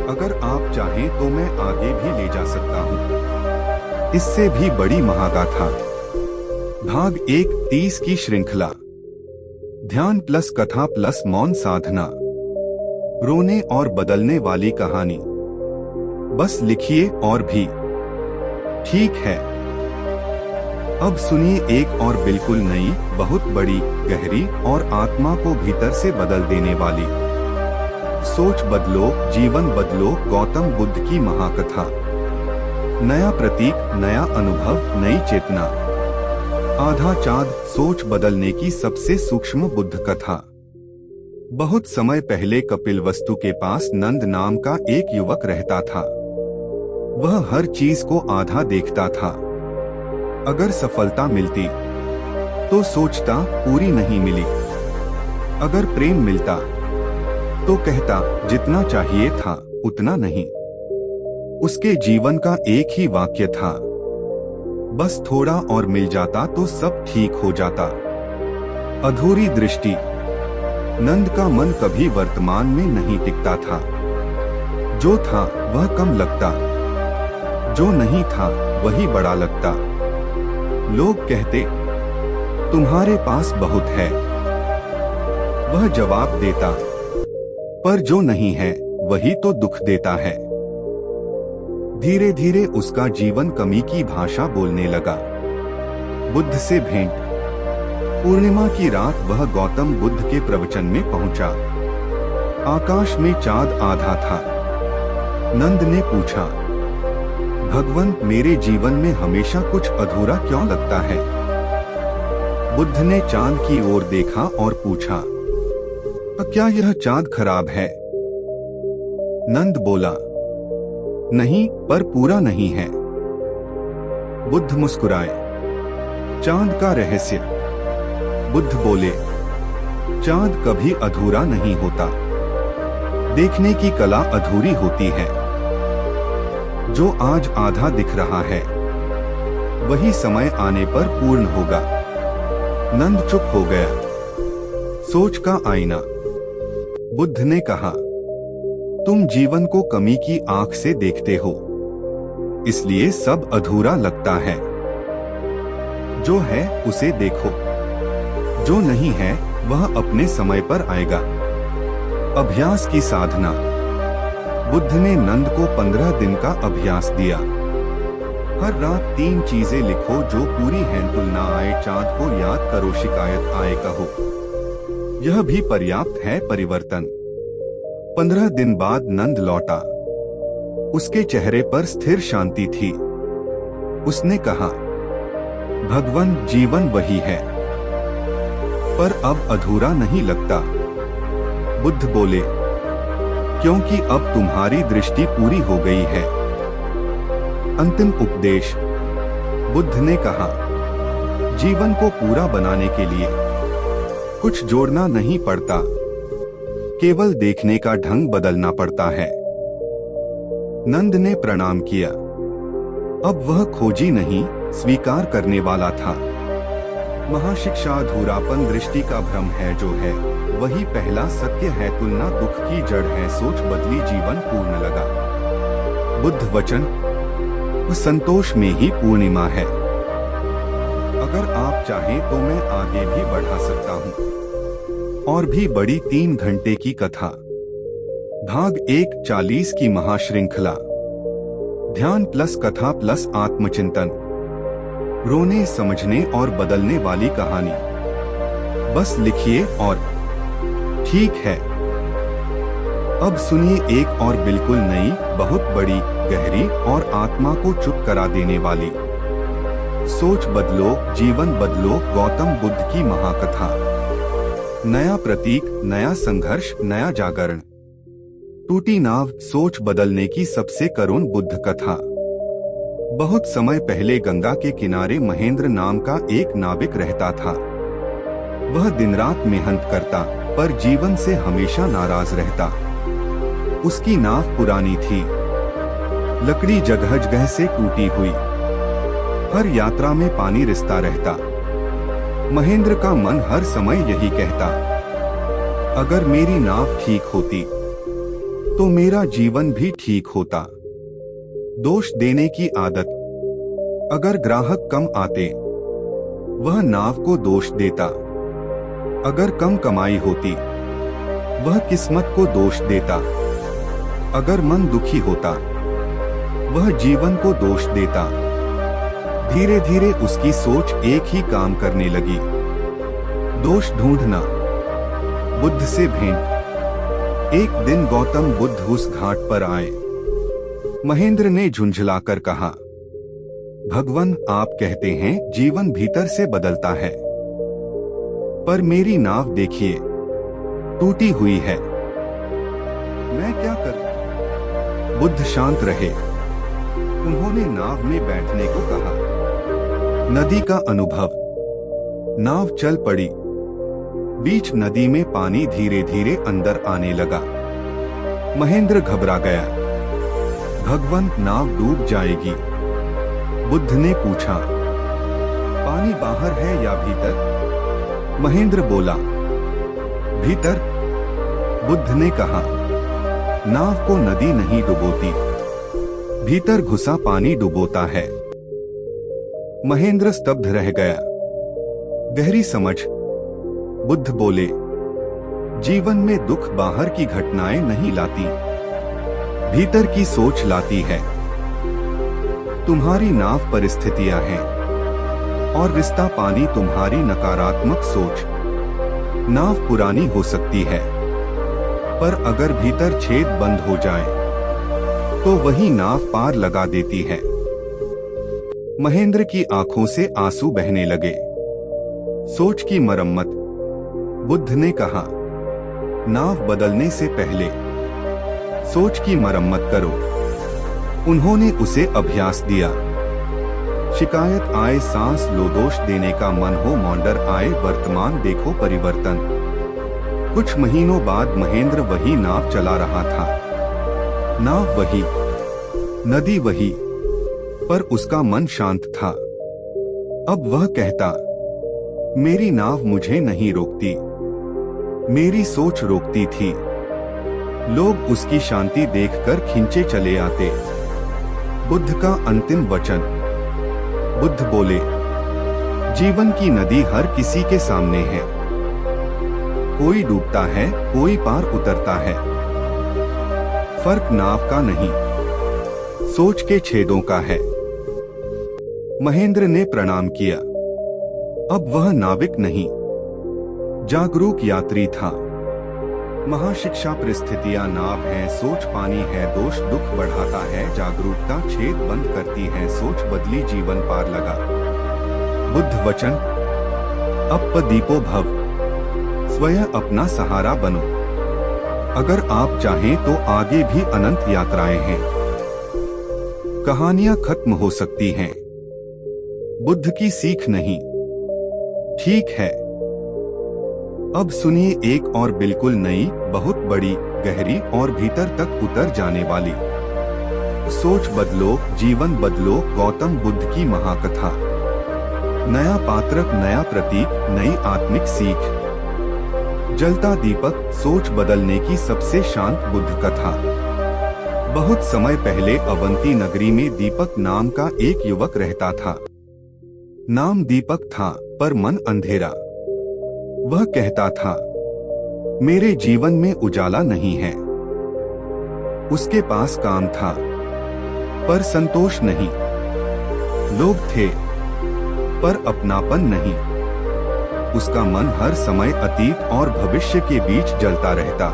अगर आप चाहें तो मैं आगे भी ले जा सकता हूँ, इससे भी बड़ी महागाथा। भाग 1, 30 की श्रृंखला। ध्यान प्लस कथा प्लस मौन साधना। रोने और बदलने वाली कहानी। बस लिखिए और भी। ठीक है, अब सुनिए एक और बिल्कुल नई, बहुत बड़ी, गहरी और आत्मा को भीतर से बदल देने वाली। सोच बदलो, जीवन बदलो। गौतम बुद्ध की महाकथा। नया प्रतीक, नया अनुभव, नई चेतना। आधा चाँद। सोच बदलने की सबसे सूक्ष्म बुद्ध कथा। बहुत समय पहले कपिलवस्तु के पास नंद नाम का एक युवक रहता था। वह हर चीज को आधा देखता था। अगर सफलता मिलती तो सोचता पूरी नहीं मिली। अगर प्रेम मिलता तो कहता जितना चाहिए था उतना नहीं। उसके जीवन का एक ही वाक्य था, बस थोड़ा और मिल जाता तो सब ठीक हो जाता। अधूरी दृष्टि। नंद का मन कभी वर्तमान में नहीं टिकता था। जो था वह कम लगता, जो नहीं था वही बड़ा लगता। लोग कहते, तुम्हारे पास बहुत है। वह जवाब देता, पर जो नहीं है वही तो दुख देता है। धीरे धीरे उसका जीवन कमी की भाषा बोलने लगा। बुद्ध से भेंट। पूर्णिमा की रात वह गौतम बुद्ध के प्रवचन में पहुंचा। आकाश में चांद आधा था। नंद ने पूछा, भगवान, मेरे जीवन में हमेशा कुछ अधूरा क्यों लगता है? बुद्ध ने चांद की ओर देखा और पूछा, क्या यह चांद खराब है? नंद बोला, नहीं, पर पूरा नहीं है। बुद्ध मुस्कुराए। चांद का रहस्य। बुद्ध बोले, चांद कभी अधूरा नहीं होता। देखने की कला अधूरी होती है। जो आज आधा दिख रहा है वही समय आने पर पूर्ण होगा। नंद चुप हो गया। सोच का आईना। बुद्ध ने कहा, तुम जीवन को कमी की आंख से देखते हो, इसलिए सब अधूरा लगता है। जो है उसे देखो, जो नहीं है वह अपने समय पर आएगा। अभ्यास की साधना। बुद्ध ने नंद को 15 दिन का अभ्यास दिया। हर रात 3 चीजें लिखो जो पूरी हैं। तुलना आए चांद को याद करो, शिकायत आए कहो, यह भी पर्याप्त है परिवर्तन। 15 दिन बाद नंद लौटा। उसके चेहरे पर स्थिर शांति थी। उसने कहा, भगवान, जीवन वही है, पर अब अधूरा नहीं लगता। बुद्ध बोले, क्योंकि अब तुम्हारी दृष्टि पूरी हो गई है। अंतिम उपदेश। बुद्ध ने कहा, जीवन को पूरा बनाने के लिए कुछ जोड़ना नहीं पड़ता, केवल देखने का ढंग बदलना पड़ता है। नंद ने प्रणाम किया। अब वह खोजी नहीं, स्वीकार करने वाला था। महाशिक्षा अधूरापन दृष्टि का भ्रम है, जो है वही पहला सत्य है। तुलना दुख की जड़ है, सोच बदली जीवन पूर्ण लगा। बुद्ध वचन। संतोष में ही पूर्णिमा है। अगर आप चाहें तो मैं आगे भी बढ़ा सकता हूँ। और भी बड़ी 3 घंटे की कथा। भाग 1 40 की महाश्रृंखला। ध्यान प्लस कथा प्लस आत्मचिंतन। रोने समझने और बदलने वाली कहानी। बस लिखिए और ठीक है। अब सुनिए एक और बिल्कुल नई, बहुत बड़ी, गहरी और आत्मा को चुप करा देने वाली। सोच बदलो, जीवन बदलो। गौतम बुद्ध की महाकथा। नया प्रतीक, नया संघर्ष, नया जागरण। टूटी नाव, सोच बदलने की सबसे करुण बुद्ध कथा। बहुत समय पहले गंगा के किनारे महेंद्र नाम का एक नाविक रहता था। वह दिन रात मेहनत करता, पर जीवन से हमेशा नाराज रहता। उसकी नाव पुरानी थी, लकड़ी जगह जगह से टूटी हुई। हर यात्रा में पानी रिसता रहता। महेंद्र का मन हर समय यही कहता, अगर मेरी नाव ठीक होती तो मेरा जीवन भी ठीक होता। दोष देने की आदत। अगर ग्राहक कम आते, वह नाव को दोष देता। अगर कम कमाई होती, वह किस्मत को दोष देता। अगर मन दुखी होता, वह जीवन को दोष देता। धीरे धीरे उसकी सोच एक ही काम करने लगी, दोष ढूंढना। बुद्ध से भेंट। एक दिन गौतम बुद्ध उस घाट पर आए। महेंद्र ने झुंझलाकर कहा, भगवान, आप कहते हैं जीवन भीतर से बदलता है, पर मेरी नाव देखिए, टूटी हुई है। मैं क्या करूं? बुद्ध शांत रहे। उन्होंने नाव में बैठने को कहा। नदी का अनुभव। नाव चल पड़ी। बीच नदी में पानी धीरे धीरे अंदर आने लगा। महेंद्र घबरा गया। भगवान, नाव डूब जाएगी। बुद्ध ने पूछा, पानी बाहर है या भीतर? महेंद्र बोला, भीतर। बुद्ध ने कहा, नाव को नदी नहीं डुबोती, भीतर घुसा पानी डुबोता है। महेंद्र स्तब्ध रह गया। गहरी समझ। बुद्ध बोले, जीवन में दुख बाहर की घटनाएं नहीं लाती, भीतर की सोच लाती है। तुम्हारी नाव परिस्थितियां हैं और रिश्ता पानी तुम्हारी नकारात्मक सोच। नाव पुरानी हो सकती है, पर अगर भीतर छेद बंद हो जाए तो वही नाव पार लगा देती है। महेंद्र की आंखों से आंसू बहने लगे। सोच की मरम्मत। बुद्ध ने कहा, नाव बदलने से पहले सोच की मरम्मत करो। उन्होंने उसे अभ्यास दिया। शिकायत आए सांस लो, दोष देने का मन हो मॉन्डर आए, वर्तमान देखो परिवर्तन। कुछ महीनों बाद महेंद्र वही नाव चला रहा था। नाव वही, नदी वही, पर उसका मन शांत था। अब वह कहता, मेरी नाव मुझे नहीं रोकती, मेरी सोच रोकती थी। लोग उसकी शांति देखकर खींचे चले आते। बुद्ध का अंतिम वचन। बुद्ध बोले, जीवन की नदी हर किसी के सामने है। कोई डूबता है, कोई पार उतरता है। फर्क नाव का नहीं, सोच के छेदों का है। महेंद्र ने प्रणाम किया। अब वह नाविक नहीं, जागरूक यात्री था। महाशिक्षा परिस्थितियां नाव है, सोच पानी है, दोष दुख बढ़ाता है, जागरूकता छेद बंद करती है, सोच बदली जीवन पार लगा। बुद्ध वचन, अप दीपो भव, स्वयं अपना सहारा बनो। अगर आप चाहें तो आगे भी अनंत यात्राएं हैं। कहानियां खत्म हो सकती हैं, बुद्ध की सीख नहीं। ठीक है, अब सुनिए एक और बिल्कुल नई, बहुत बड़ी, गहरी और भीतर तक उतर जाने वाली सोच बदलो, जीवन बदलो, गौतम बुद्ध की महाकथा। नया पात्र, नया प्रतीक, नई आत्मिक सीख। जलता दीपक, सोच बदलने की सबसे शांत बुद्ध कथा। बहुत समय पहले अवंती नगरी में दीपक नाम का एक युवक रहता था। नाम दीपक था, पर मन अंधेरा। वह कहता था, मेरे जीवन में उजाला नहीं है। उसके पास काम था, पर संतोष नहीं। लोग थे, पर अपनापन नहीं। उसका मन हर समय अतीत और भविष्य के बीच जलता रहता।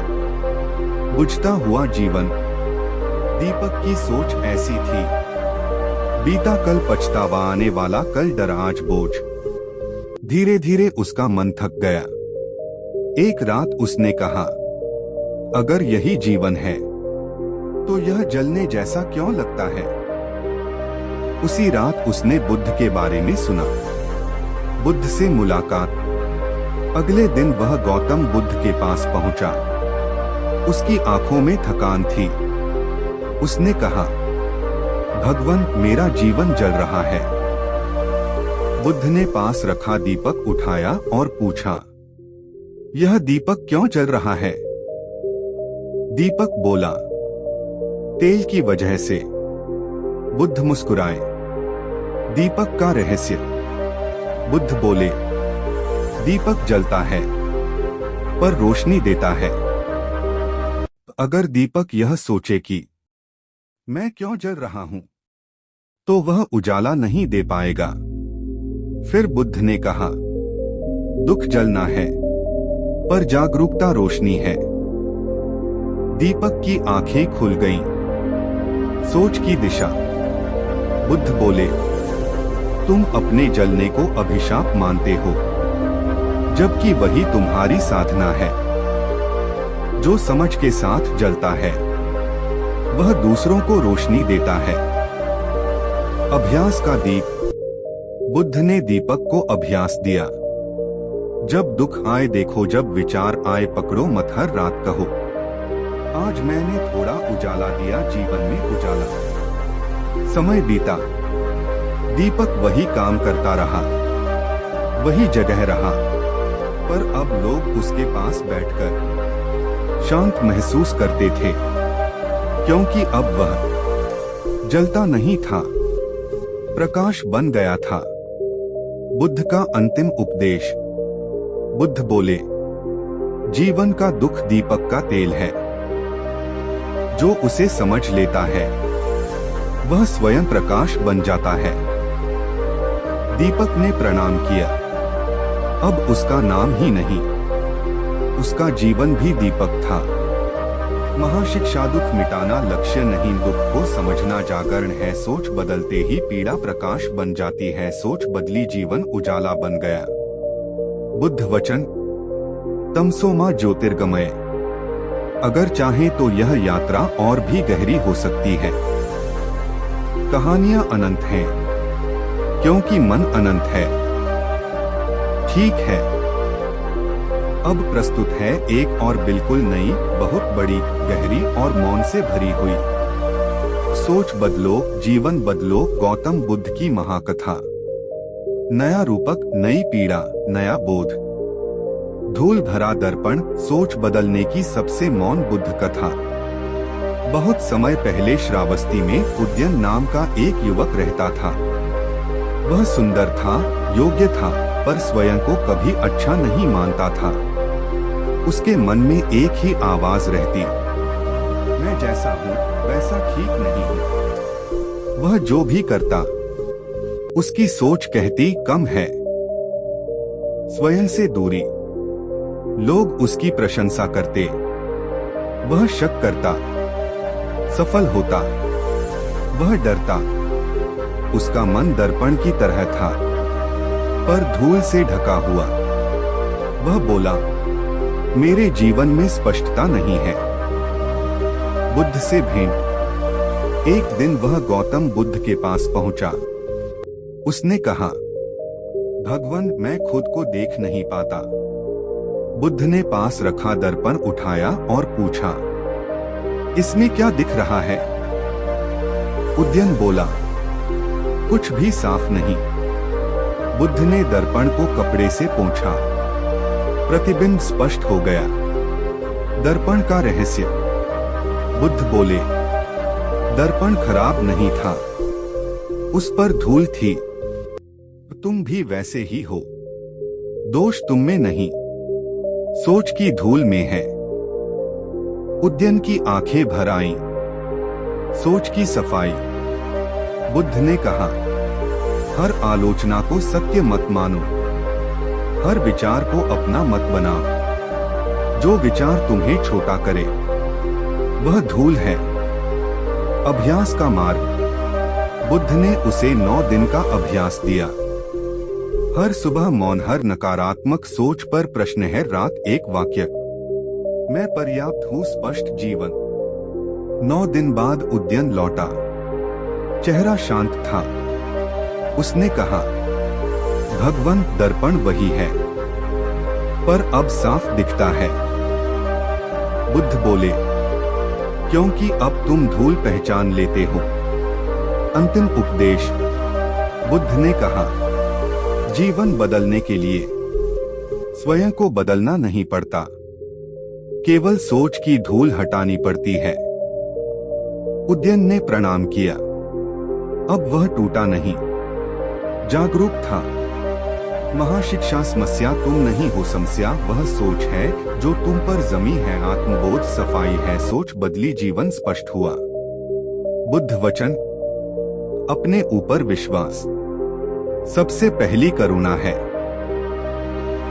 बुझता हुआ जीवन। दीपक की सोच ऐसी थी, बीता कल पछतावा, आने वाला कल डर आज बोझ। धीरे धीरे उसका मन थक गया। एक रात उसने कहा, अगर यही जीवन है तो यह जलने जैसा क्यों लगता है। उसी रात उसने बुद्ध के बारे में सुना। बुद्ध से मुलाकात। अगले दिन वह गौतम बुद्ध के पास पहुंचा। उसकी आंखों में थकान थी। उसने कहा, भगवान, मेरा जीवन जल रहा है। बुद्ध ने पास रखा दीपक उठाया और पूछा, यह दीपक क्यों जल रहा है। दीपक बोला, तेल की वजह से। बुद्ध मुस्कुराए। दीपक का रहस्य। बुद्ध बोले, दीपक जलता है, पर रोशनी देता है। अगर दीपक यह सोचे कि मैं क्यों जल रहा हूं, तो वह उजाला नहीं दे पाएगा। फिर बुद्ध ने कहा, दुख जलना है, पर जागरूकता रोशनी है। दीपक की आंखें खुल गईं। सोच की दिशा। बुद्ध बोले, तुम अपने जलने को अभिशाप मानते हो, जबकि वही तुम्हारी साधना है। जो समझ के साथ जलता है, वह दूसरों को रोशनी देता है। अभ्यास का दीप। बुद्ध ने दीपक को अभ्यास दिया। जब दुख आए देखो, जब विचार आए पकड़ो मत, हर रात कहो, आज मैंने थोड़ा उजाला दिया, जीवन में उजाला। समय बीता। दीपक वही काम करता रहा, वही जगह रहा, पर अब लोग उसके पास बैठकर शांत महसूस करते थे, क्योंकि अब वह जलता नहीं था, प्रकाश बन गया था। बुद्ध का अंतिम उपदेश। बुद्ध बोले, जीवन का दुख दीपक का तेल है। जो उसे समझ लेता है, वह स्वयं प्रकाश बन जाता है। दीपक ने प्रणाम किया। अब उसका नाम ही नहीं, उसका जीवन भी दीपक था। महाशिक्षा दुख मिटाना लक्ष्य नहीं, दुख को समझना जागरण है। सोच बदलते ही पीड़ा प्रकाश बन जाती है। सोच बदली, जीवन उजाला बन गया। बुद्ध वचन, तमसो मा ज्योतिर्गमय। अगर चाहे तो यह यात्रा और भी गहरी हो सकती है। कहानियां अनंत हैं, क्योंकि मन अनंत है। ठीक है, अब प्रस्तुत है एक और बिल्कुल नई, बहुत बड़ी, गहरी और मौन से भरी हुई सोच बदलो, जीवन बदलो, गौतम बुद्ध की महाकथा। नया रूपक, नई पीड़ा, नया बोध। धूल भरा दर्पण, सोच बदलने की सबसे मौन बुद्ध कथा। बहुत समय पहले श्रावस्ती में उद्यन नाम का एक युवक रहता था। वह सुंदर था, योग्य था, पर स्वयं को कभी अच्छा नहीं मानता था। उसके मन में एक ही आवाज रहती, मैं जैसा हूँ वैसा ठीक नहीं हूँ। वह जो भी करता, उसकी सोच कहती कम है। स्वयं से दूरी। लोग उसकी प्रशंसा करते, वह शक करता। सफल होता, वह डरता। उसका मन दर्पण की तरह था, पर धूल से ढका हुआ। वह बोला, मेरे जीवन में स्पष्टता नहीं है। बुद्ध से भेंट। एक दिन वह गौतम बुद्ध के पास पहुंचा। उसने कहा, भगवान, मैं खुद को देख नहीं पाता। बुद्ध ने पास रखा दर्पण उठाया और पूछा, इसमें क्या दिख रहा है? उद्यन बोला, कुछ भी साफ नहीं। बुद्ध ने दर्पण को कपड़े से पोंछा। प्रतिबिंब स्पष्ट हो गया। दर्पण का रहस्य। बुद्ध बोले, दर्पण खराब नहीं था, उस पर धूल थी। तुम भी वैसे ही हो। दोष तुम में नहीं, सोच की धूल में है। उद्यन की आंखें भर आईं। सोच की सफाई। बुद्ध ने कहा, हर आलोचना को सत्य मत मानो, हर विचार को अपना मत बनाओ। जो विचार तुम्हें छोटा करे, वह धूल है। अभ्यास का मार्ग। बुद्ध ने उसे 9 दिन का अभ्यास दिया। हर सुबह मौन, हर नकारात्मक सोच पर प्रश्न है, रात एक वाक्य, मैं पर्याप्त हूँ, स्पष्ट जीवन। 9 दिन बाद उद्यन लौटा। चेहरा शांत था। उसने कहा, भगवान, दर्पण वही है, पर अब साफ दिखता है। बुद्ध बोले, क्योंकि अब तुम धूल पहचान लेते हो। अंतिम उपदेश। बुद्ध ने कहा, जीवन बदलने के लिए स्वयं को बदलना नहीं पड़ता, केवल सोच की धूल हटानी पड़ती है। उद्यन ने प्रणाम किया। अब वह टूटा नहीं, जागरूक था। महाशिक्षा। समस्या तुम नहीं हो, समस्या वह सोच है जो तुम पर जमी है। आत्मबोध सफाई है, सोच बदली, जीवन स्पष्ट हुआ। बुद्ध वचन। अपने ऊपर विश्वास सबसे पहली करुणा है।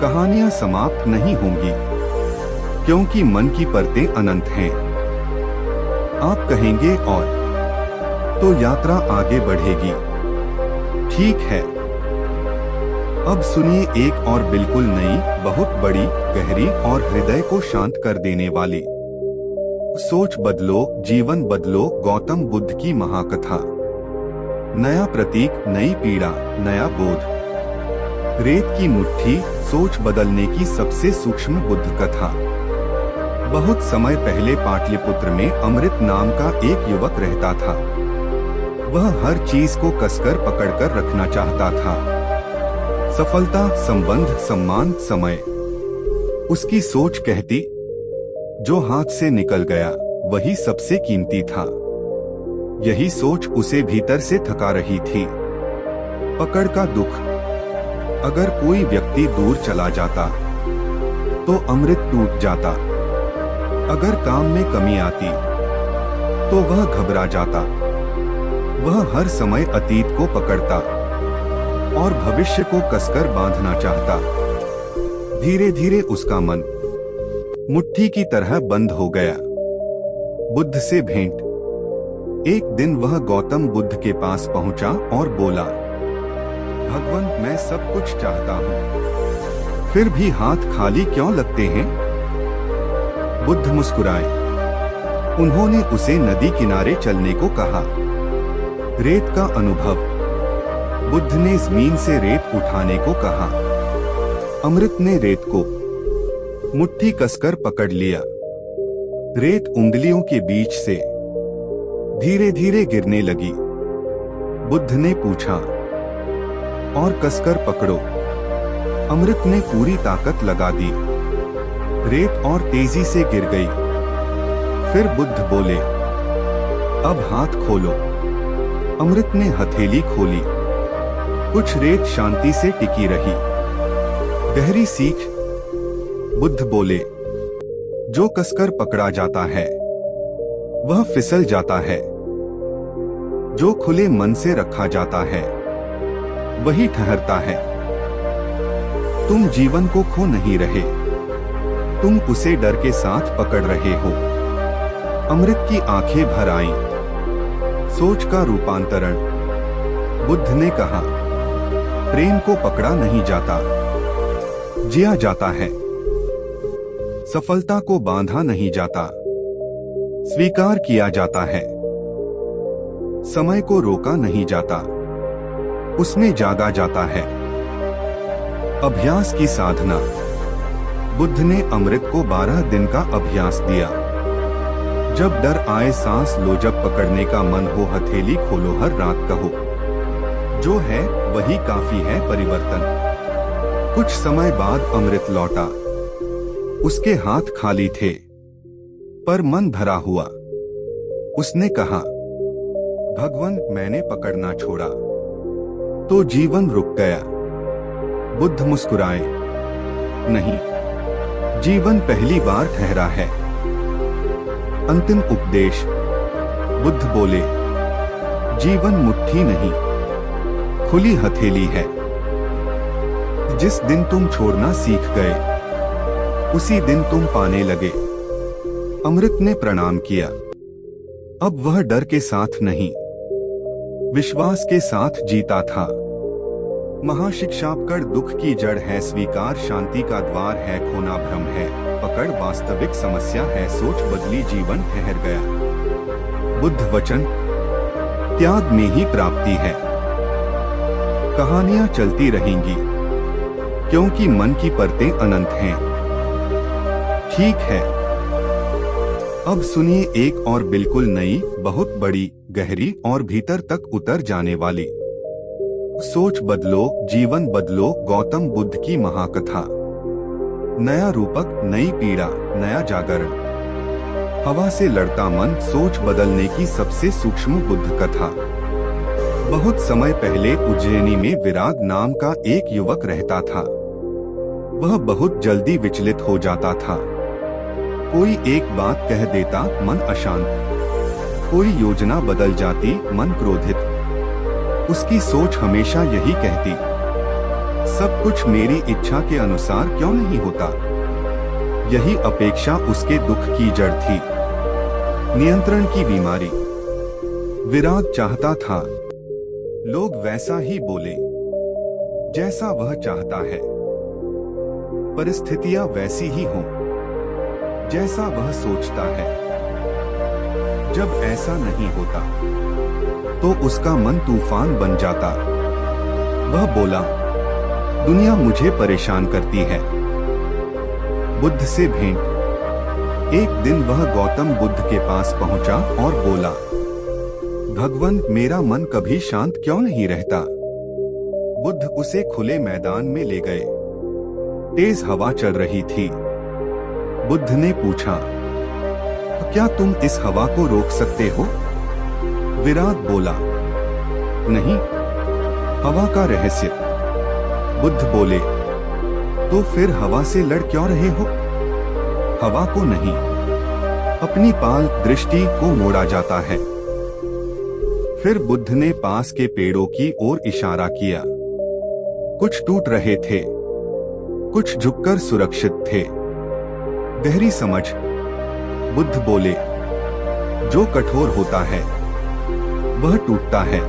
कहानियां समाप्त नहीं होंगी, क्योंकि मन की परतें अनंत हैं। आप कहेंगे और, तो यात्रा आगे बढ़ेगी। ठीक है। अब सुनिए एक और बिल्कुल नई, बहुत बड़ी, गहरी और हृदय को शांत कर देने वाली। सोच बदलो, जीवन बदलो। गौतम बुद्ध की महाकथा। नया प्रतीक, नई पीड़ा, नया बोध। रेत की मुट्ठी, सोच बदलने की सबसे सूक्ष्म बुद्ध कथा। बहुत समय पहले पाटलिपुत्र में अमृत नाम का एक युवक रहता था। वह हर चीज को कसकर पकड़कर रखना चाहता था। सफलता, संबंध, सम्मान, समय। उसकी सोच कहती, जो हाथ से निकल गया वही सबसे कीमती था। यही सोच उसे भीतर से थका रही थी। पकड़ का दुख। अगर कोई व्यक्ति दूर चला जाता तो अमृत टूट जाता। अगर काम में कमी आती तो वह घबरा जाता। वह हर समय अतीत को पकड़ता और भविष्य को कसकर बांधना चाहता। धीरे धीरे उसका मन मुट्ठी की तरह बंद हो गया। बुद्ध से भेंट। एक दिन वह गौतम बुद्ध के पास पहुंचा और बोला, भगवान, मैं सब कुछ चाहता हूँ, फिर भी हाथ खाली क्यों लगते हैं? बुद्ध मुस्कुराए। उन्होंने उसे नदी किनारे चलने को कहा। रेत का अनुभव। बुद्ध ने जमीन से रेत उठाने को कहा। अमृत ने रेत को मुट्ठी कसकर पकड़ लिया। रेत उंगलियों के बीच से धीरे धीरे गिरने लगी। बुद्ध ने पूछा, और कसकर पकड़ो। अमृत ने पूरी ताकत लगा दी। रेत और तेजी से गिर गई। फिर बुद्ध बोले, अब हाथ खोलो। अमृत ने हथेली खोली। कुछ रेत शांति से टिकी रही। गहरी सीख। बुद्ध बोले, जो कसकर पकड़ा जाता है वह फिसल जाता है, जो खुले मन से रखा जाता है वही ठहरता है। तुम जीवन को खो नहीं रहे, तुम उसे डर के साथ पकड़ रहे हो। अमृत की आंखें भर आईं। सोच का रूपांतरण। बुद्ध ने कहा, प्रेम को पकड़ा नहीं जाता, जिया जाता है। सफलता को बांधा नहीं जाता, स्वीकार किया जाता है। समय को रोका नहीं जाता, उसमें जागा जाता है। अभ्यास की साधना। बुद्ध ने अमृत को 12 दिन का अभ्यास दिया। जब डर आए सांस लो, जब पकड़ने का मन हो हथेली खोलो, हर रात कहो, जो है वही काफी है परिवर्तन। कुछ समय बाद अमृत लौटा। उसके हाथ खाली थे पर मन भरा हुआ। उसने कहा, भगवान, मैंने पकड़ना छोड़ा तो जीवन रुक गया। बुद्ध मुस्कुराए, नहीं, जीवन पहली बार ठहरा है। अंतिम उपदेश। बुद्ध बोले, जीवन मुट्ठी नहीं, खुली हथेली है। जिस दिन तुम छोड़ना सीख गए, उसी दिन तुम पाने लगे। अमृत ने प्रणाम किया। अब वह डर के साथ नहीं, विश्वास के साथ जीता था। महाशिक्षापकड़ दुख की जड़ है, स्वीकार शांति का द्वार है, खोना भ्रम है, पकड़ वास्तविक समस्या है, सोच बदली जीवन ठहर गया। बुद्ध वचन। त्याग में ही प्राप्ति है। कहानियां चलती रहेंगी क्योंकि मन की परतें अनंत हैं। ठीक है, अब सुनिए एक और बिल्कुल नई, बहुत बड़ी, गहरी और भीतर तक उतर जाने वाली सोच बदलो, जीवन बदलो, गौतम बुद्ध की महाकथा। नया रूपक, नई पीड़ा, नया जागरण। हवा से लड़ता मन, सोच बदलने की सबसे सूक्ष्म बुद्ध कथा। बहुत समय पहले उज्जैनी में विराग नाम का एक युवक रहता था। वह बहुत जल्दी विचलित हो जाता था। कोई एक बात कह देता, मन अशांत। कोई योजना बदल जाती, मन क्रोधित। उसकी सोच हमेशा यही कहती, सब कुछ मेरी इच्छा के अनुसार क्यों नहीं होता। यही अपेक्षा उसके दुख की जड़ थी। नियंत्रण की बीमारी। विराग चाहता था लोग वैसा ही बोले जैसा वह चाहता है, परिस्थितियां वैसी ही हों जैसा वह सोचता है। जब ऐसा नहीं होता तो उसका मन तूफान बन जाता। वह बोला, दुनिया मुझे परेशान करती है। बुद्ध से भेंट। एक दिन वह गौतम बुद्ध के पास पहुंचा और बोला, भगवान, मेरा मन कभी शांत क्यों नहीं रहता। बुद्ध उसे खुले मैदान में ले गए। तेज हवा चल रही थी। बुद्ध ने पूछा, क्या तुम इस हवा को रोक सकते हो? विराग बोला, नहीं, हवा का रहस्य। बुद्ध बोले, तो फिर हवा से लड़ क्यों रहे हो? हवा को नहीं, अपनी पाल दृष्टि को मोड़ा जाता है। फिर बुद्ध ने पास के पेड़ों की ओर इशारा किया। कुछ टूट रहे थे, कुछ झुककर सुरक्षित थे। गहरी समझ। बुद्ध बोले, जो कठोर होता है वह टूटता है,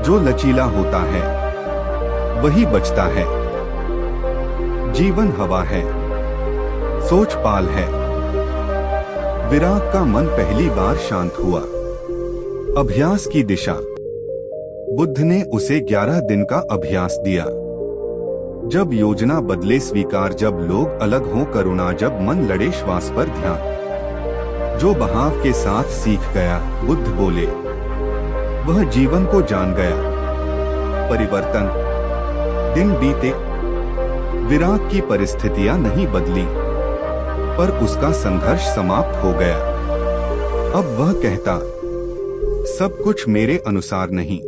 जो लचीला होता है वही बचता है। जीवन हवा है, सोच पाल है। विराग का मन पहली बार शांत हुआ। अभ्यास की दिशा। बुद्ध ने उसे 11 दिन का अभ्यास दिया। जब योजना बदले स्वीकार, जब लोग अलग हों करुणा, जब मन लड़े श्वास पर ध्यान। जो बहाव के साथ सीख गया, बुद्ध बोले, वह जीवन को जान गया। परिवर्तन। दिन बीते, विराग की परिस्थितियां नहीं बदली, पर उसका संघर्ष समाप्त हो गया। अब वह कहता, सब कुछ मेरे अनुसार नहीं,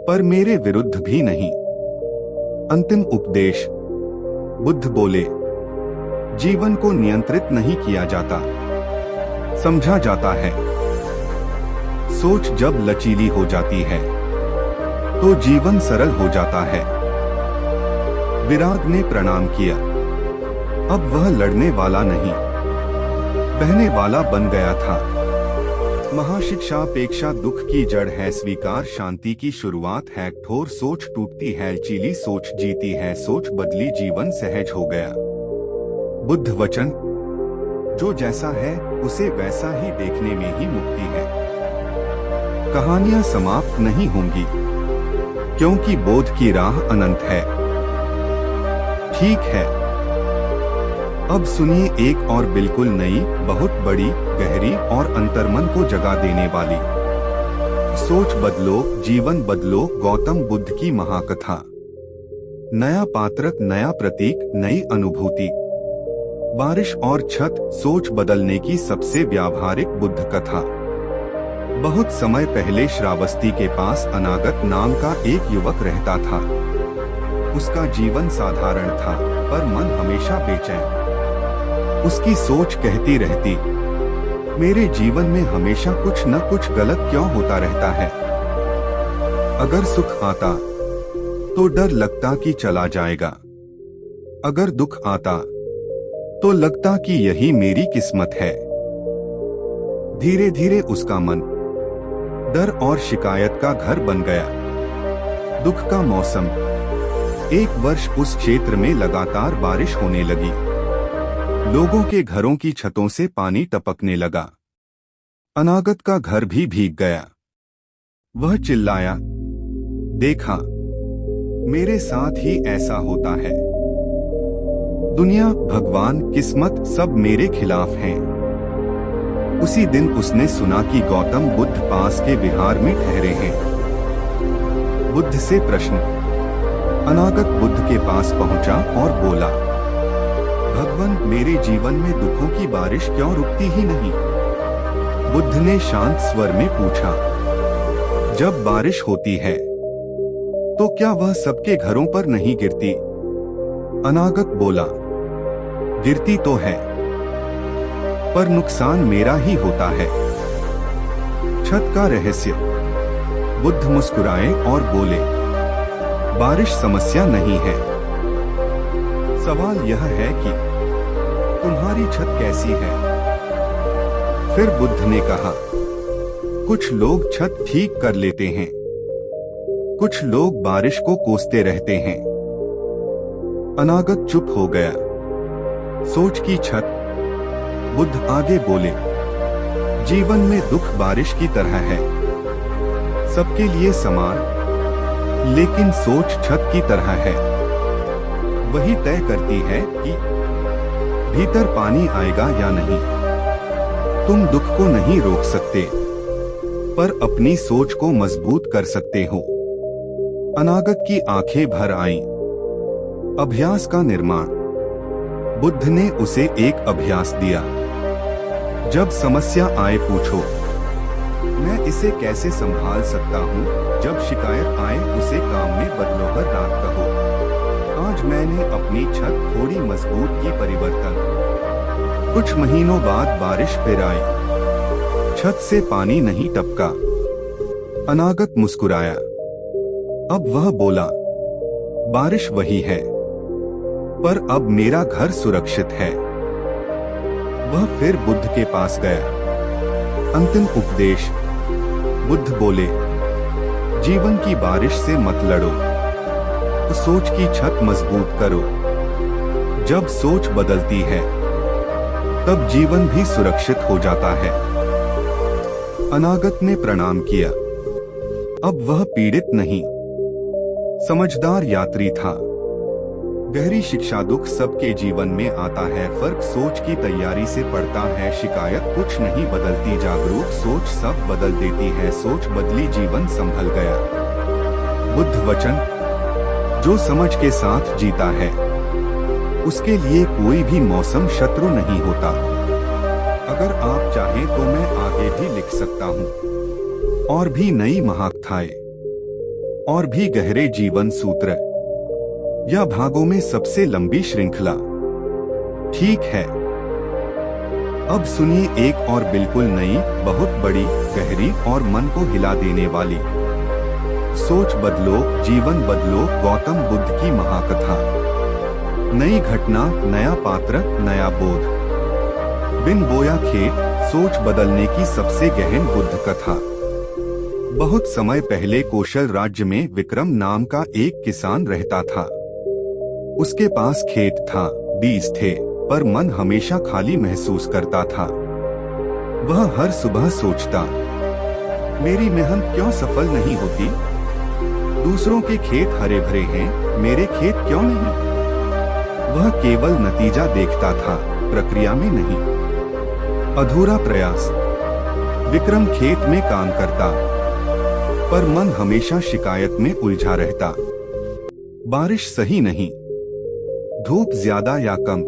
पर मेरे विरुद्ध भी नहीं। अंतिम उपदेश। बुद्ध बोले, जीवन को नियंत्रित नहीं किया जाता, समझा जाता है। सोच जब लचीली हो जाती है तो जीवन सरल हो जाता है। विराग ने प्रणाम किया। अब वह लड़ने वाला नहीं, बहने वाला बन गया था। महाशिक्षा अपेक्षा दुख की जड़ है, स्वीकार शांति की शुरुआत है। कठोर सोच टूटती है, लचीली सोच जीती है। सोच बदली, जीवन सहज हो गया। बुद्ध वचन। जो जैसा है उसे वैसा ही देखने में ही मुक्ति है। कहानियां समाप्त नहीं होंगी, क्योंकि बोध की राह अनंत है। ठीक है, अब सुनिए एक और बिल्कुल नई, बहुत बड़ी, गहरी और अंतर्मन को जगा देने वाली। सोच बदलो, जीवन बदलो। गौतम बुद्ध की महाकथा। नया पात्र, नया प्रतीक, नई अनुभूति। बारिश और छत, सोच बदलने की सबसे व्यावहारिक बुद्ध कथा। बहुत समय पहले श्रावस्ती के पास अनागत नाम का एक युवक रहता था। उसका जीवन साधारण था, पर मन हमेशा बेचैन। उसकी सोच कहती रहती, मेरे जीवन में हमेशा कुछ न कुछ गलत क्यों होता रहता है। अगर सुख आता तो डर लगता कि चला जाएगा, अगर दुख आता तो लगता कि यही मेरी किस्मत है। धीरे धीरे उसका मन डर और शिकायत का घर बन गया। दुख का मौसम। एक वर्ष उस क्षेत्र में लगातार बारिश होने लगी। लोगों के घरों की छतों से पानी टपकने लगा। अनागत का घर भी भीग गया। वह चिल्लाया, देखा, मेरे साथ ही ऐसा होता है। दुनिया, भगवान, किस्मत सब मेरे खिलाफ हैं। उसी दिन उसने सुना कि गौतम बुद्ध पास के विहार में ठहरे हैं। बुद्ध से प्रश्न। अनागत बुद्ध के पास पहुंचा और बोला, भगवान, मेरे जीवन में दुखों की बारिश क्यों रुकती ही नहीं। बुद्ध ने शांत स्वर में पूछा, जब बारिश होती है तो क्या वह सबके घरों पर नहीं गिरती। अनागत बोला, गिरती तो है, पर नुकसान मेरा ही होता है। छत का रहस्य। बुद्ध मुस्कुराए और बोले, बारिश समस्या नहीं है। सवाल यह है कि तुम्हारी छत कैसी है। फिर बुद्ध ने कहा, कुछ लोग छत ठीक कर लेते हैं, कुछ लोग बारिश को कोसते रहते हैं। अनागत चुप हो गया। सोच की छत। बुद्ध आगे बोले, जीवन में दुख बारिश की तरह है, सबके लिए समान, लेकिन सोच छत की तरह है। वही तय करती है कि भीतर पानी आएगा या नहीं। तुम दुख को नहीं रोक सकते, पर अपनी सोच को मजबूत कर सकते हो। अनागत की आंखें भर आईं। अभ्यास का निर्माण। बुद्ध ने उसे एक अभ्यास दिया। जब समस्या आए पूछो, मैं इसे कैसे संभाल सकता हूँ। जब शिकायत आए उसे काम में बदलो, हर रात कहो, आज मैंने अपनी छत थोड़ी मजबूत की। परिवर्तन। कुछ महीनों बाद बारिश फिर आई। छत से पानी नहीं टपका। अनागत मुस्कुराया। अब वह बोला, बारिश वही है, पर अब मेरा घर सुरक्षित है। वह फिर बुद्ध के पास गया। अंतिम उपदेश। बुद्ध बोले, जीवन की बारिश से मत लड़ो, सोच की छत मजबूत करो। जब सोच बदलती है तब जीवन भी सुरक्षित हो जाता है। अनागत ने प्रणाम किया। अब वह पीड़ित नहीं, समझदार यात्री था। गहरी शिक्षा। दुख सबके जीवन में आता है, फर्क सोच की तैयारी से पड़ता है। शिकायत कुछ नहीं बदलती, जागरूक सोच सब बदल देती है। सोच बदली, जीवन संभल गया। बुद्ध वचन। जो समझ के साथ जीता है उसके लिए कोई भी मौसम शत्रु नहीं होता। अगर आप चाहें तो मैं आगे भी लिख सकता हूँ, और भी नई महाकथाएं और भी गहरे जीवन सूत्र, या भागों में सबसे लंबी श्रृंखला। ठीक है, अब सुनिए एक और बिल्कुल नई, बहुत बड़ी, गहरी और मन को हिला देने वाली सोच बदलो, जीवन बदलो, गौतम बुद्ध की महाकथा। नई घटना, नया पात्र, नया बोध। बिन बोया खेत, सोच बदलने की सबसे गहन बुद्ध कथा। बहुत समय पहले कौशल राज्य में विक्रम नाम का एक किसान रहता था। उसके पास खेत था, बीज थे, पर मन हमेशा खाली महसूस करता था। वह हर सुबह सोचता, मेरी मेहनत क्यों सफल नहीं होती? दूसरों के खेत हरे भरे हैं, मेरे खेत क्यों नहीं? वह केवल नतीजा देखता था, प्रक्रिया में नहीं। अधूरा प्रयास। विक्रम खेत में काम करता, पर मन हमेशा शिकायत में उलझा रहता। बारिश सही नहीं, धूप ज्यादा या कम,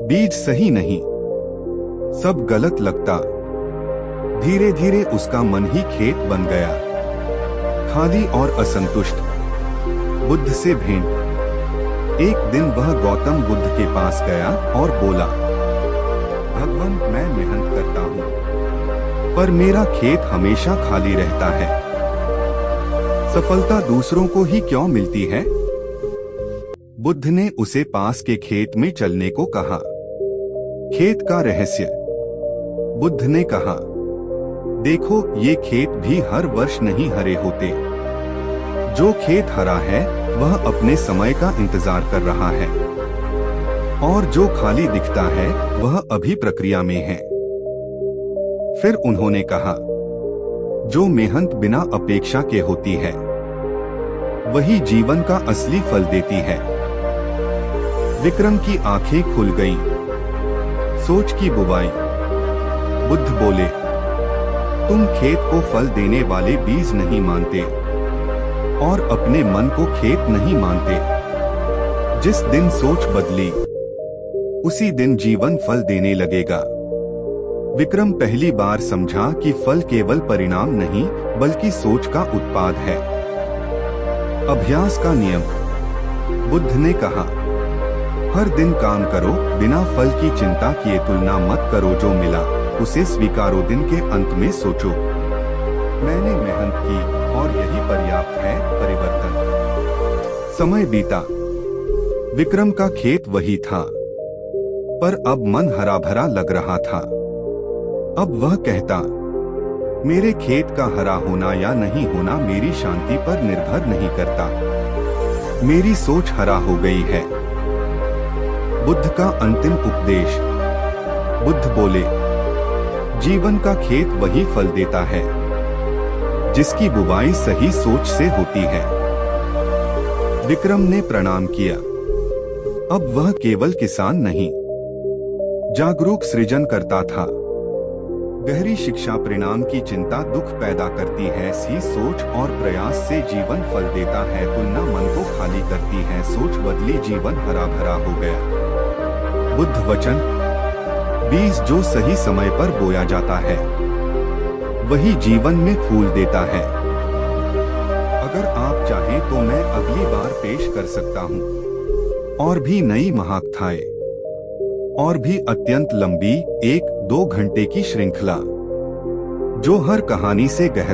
बीज सही नहीं, सब गलत लगता। धीरे धीरे उसका मन ही खेत बन गया, खाली और असंतुष्ट। बुद्ध से भेंट। एक दिन वह गौतम बुद्ध के पास गया और बोला, भगवान, मैं मेहनत करता हूँ, पर मेरा खेत हमेशा खाली रहता है। सफलता दूसरों को ही क्यों मिलती है? बुद्ध ने उसे पास के खेत में चलने को कहा। खेत का रहस्य। बुद्ध ने कहा, देखो, ये खेत भी हर वर्ष नहीं हरे होते। जो खेत हरा है वह अपने समय का इंतजार कर रहा है, और जो खाली दिखता है वह अभी प्रक्रिया में है। फिर उन्होंने कहा, जो मेहनत बिना अपेक्षा के होती है वही जीवन का असली फल देती है। विक्रम की आंखें खुल गईं। सोच की बुवाई। बुद्ध बोले, तुम खेत को फल देने वाले बीज नहीं मानते और अपने मन को खेत नहीं मानते। जिस दिन सोच बदली, उसी दिन जीवन फल देने लगेगा। विक्रम पहली बार समझा कि फल केवल परिणाम नहीं, बल्कि सोच का उत्पाद है। अभ्यास का नियम। बुद्ध ने कहा, हर दिन काम करो, बिना फल की चिंता किए। तुलना मत करो, जो मिला उसे स्वीकारो। दिन के अंत में सोचो, मैंने मेहनत की और यही पर्याप्त है। परिवर्तन। समय बीता। विक्रम का खेत वही था, पर अब मन हरा भरा लग रहा था। अब वह कहता, मेरे खेत का हरा होना या नहीं होना मेरी शांति पर निर्भर नहीं करता। मेरी सोच हरा हो गई है। बुद्ध का अंतिम उपदेश। बुद्ध बोले, जीवन का खेत वही फल देता है जिसकी बुवाई सही सोच से होती है। विक्रम ने प्रणाम किया। अब वह केवल किसान नहीं, जागरूक सृजन करता था। गहरी शिक्षा परिणाम की चिंता दुख पैदा करती है। सी सोच और प्रयास से जीवन फल देता है। तुलना मन को खाली करती है। सोच बदली, जीवन हरा भरा हो गया। बुद्ध वचन। बीज जो सही समय पर बोया जाता है वही जीवन में फूल देता है। अगर आप चाहें तो मैं अगली बार पेश कर सकता हूँ और भी नई महाकथाएं, और भी अत्यंत लंबी 1-2 घंटे की श्रृंखला, जो हर कहानी से गहरा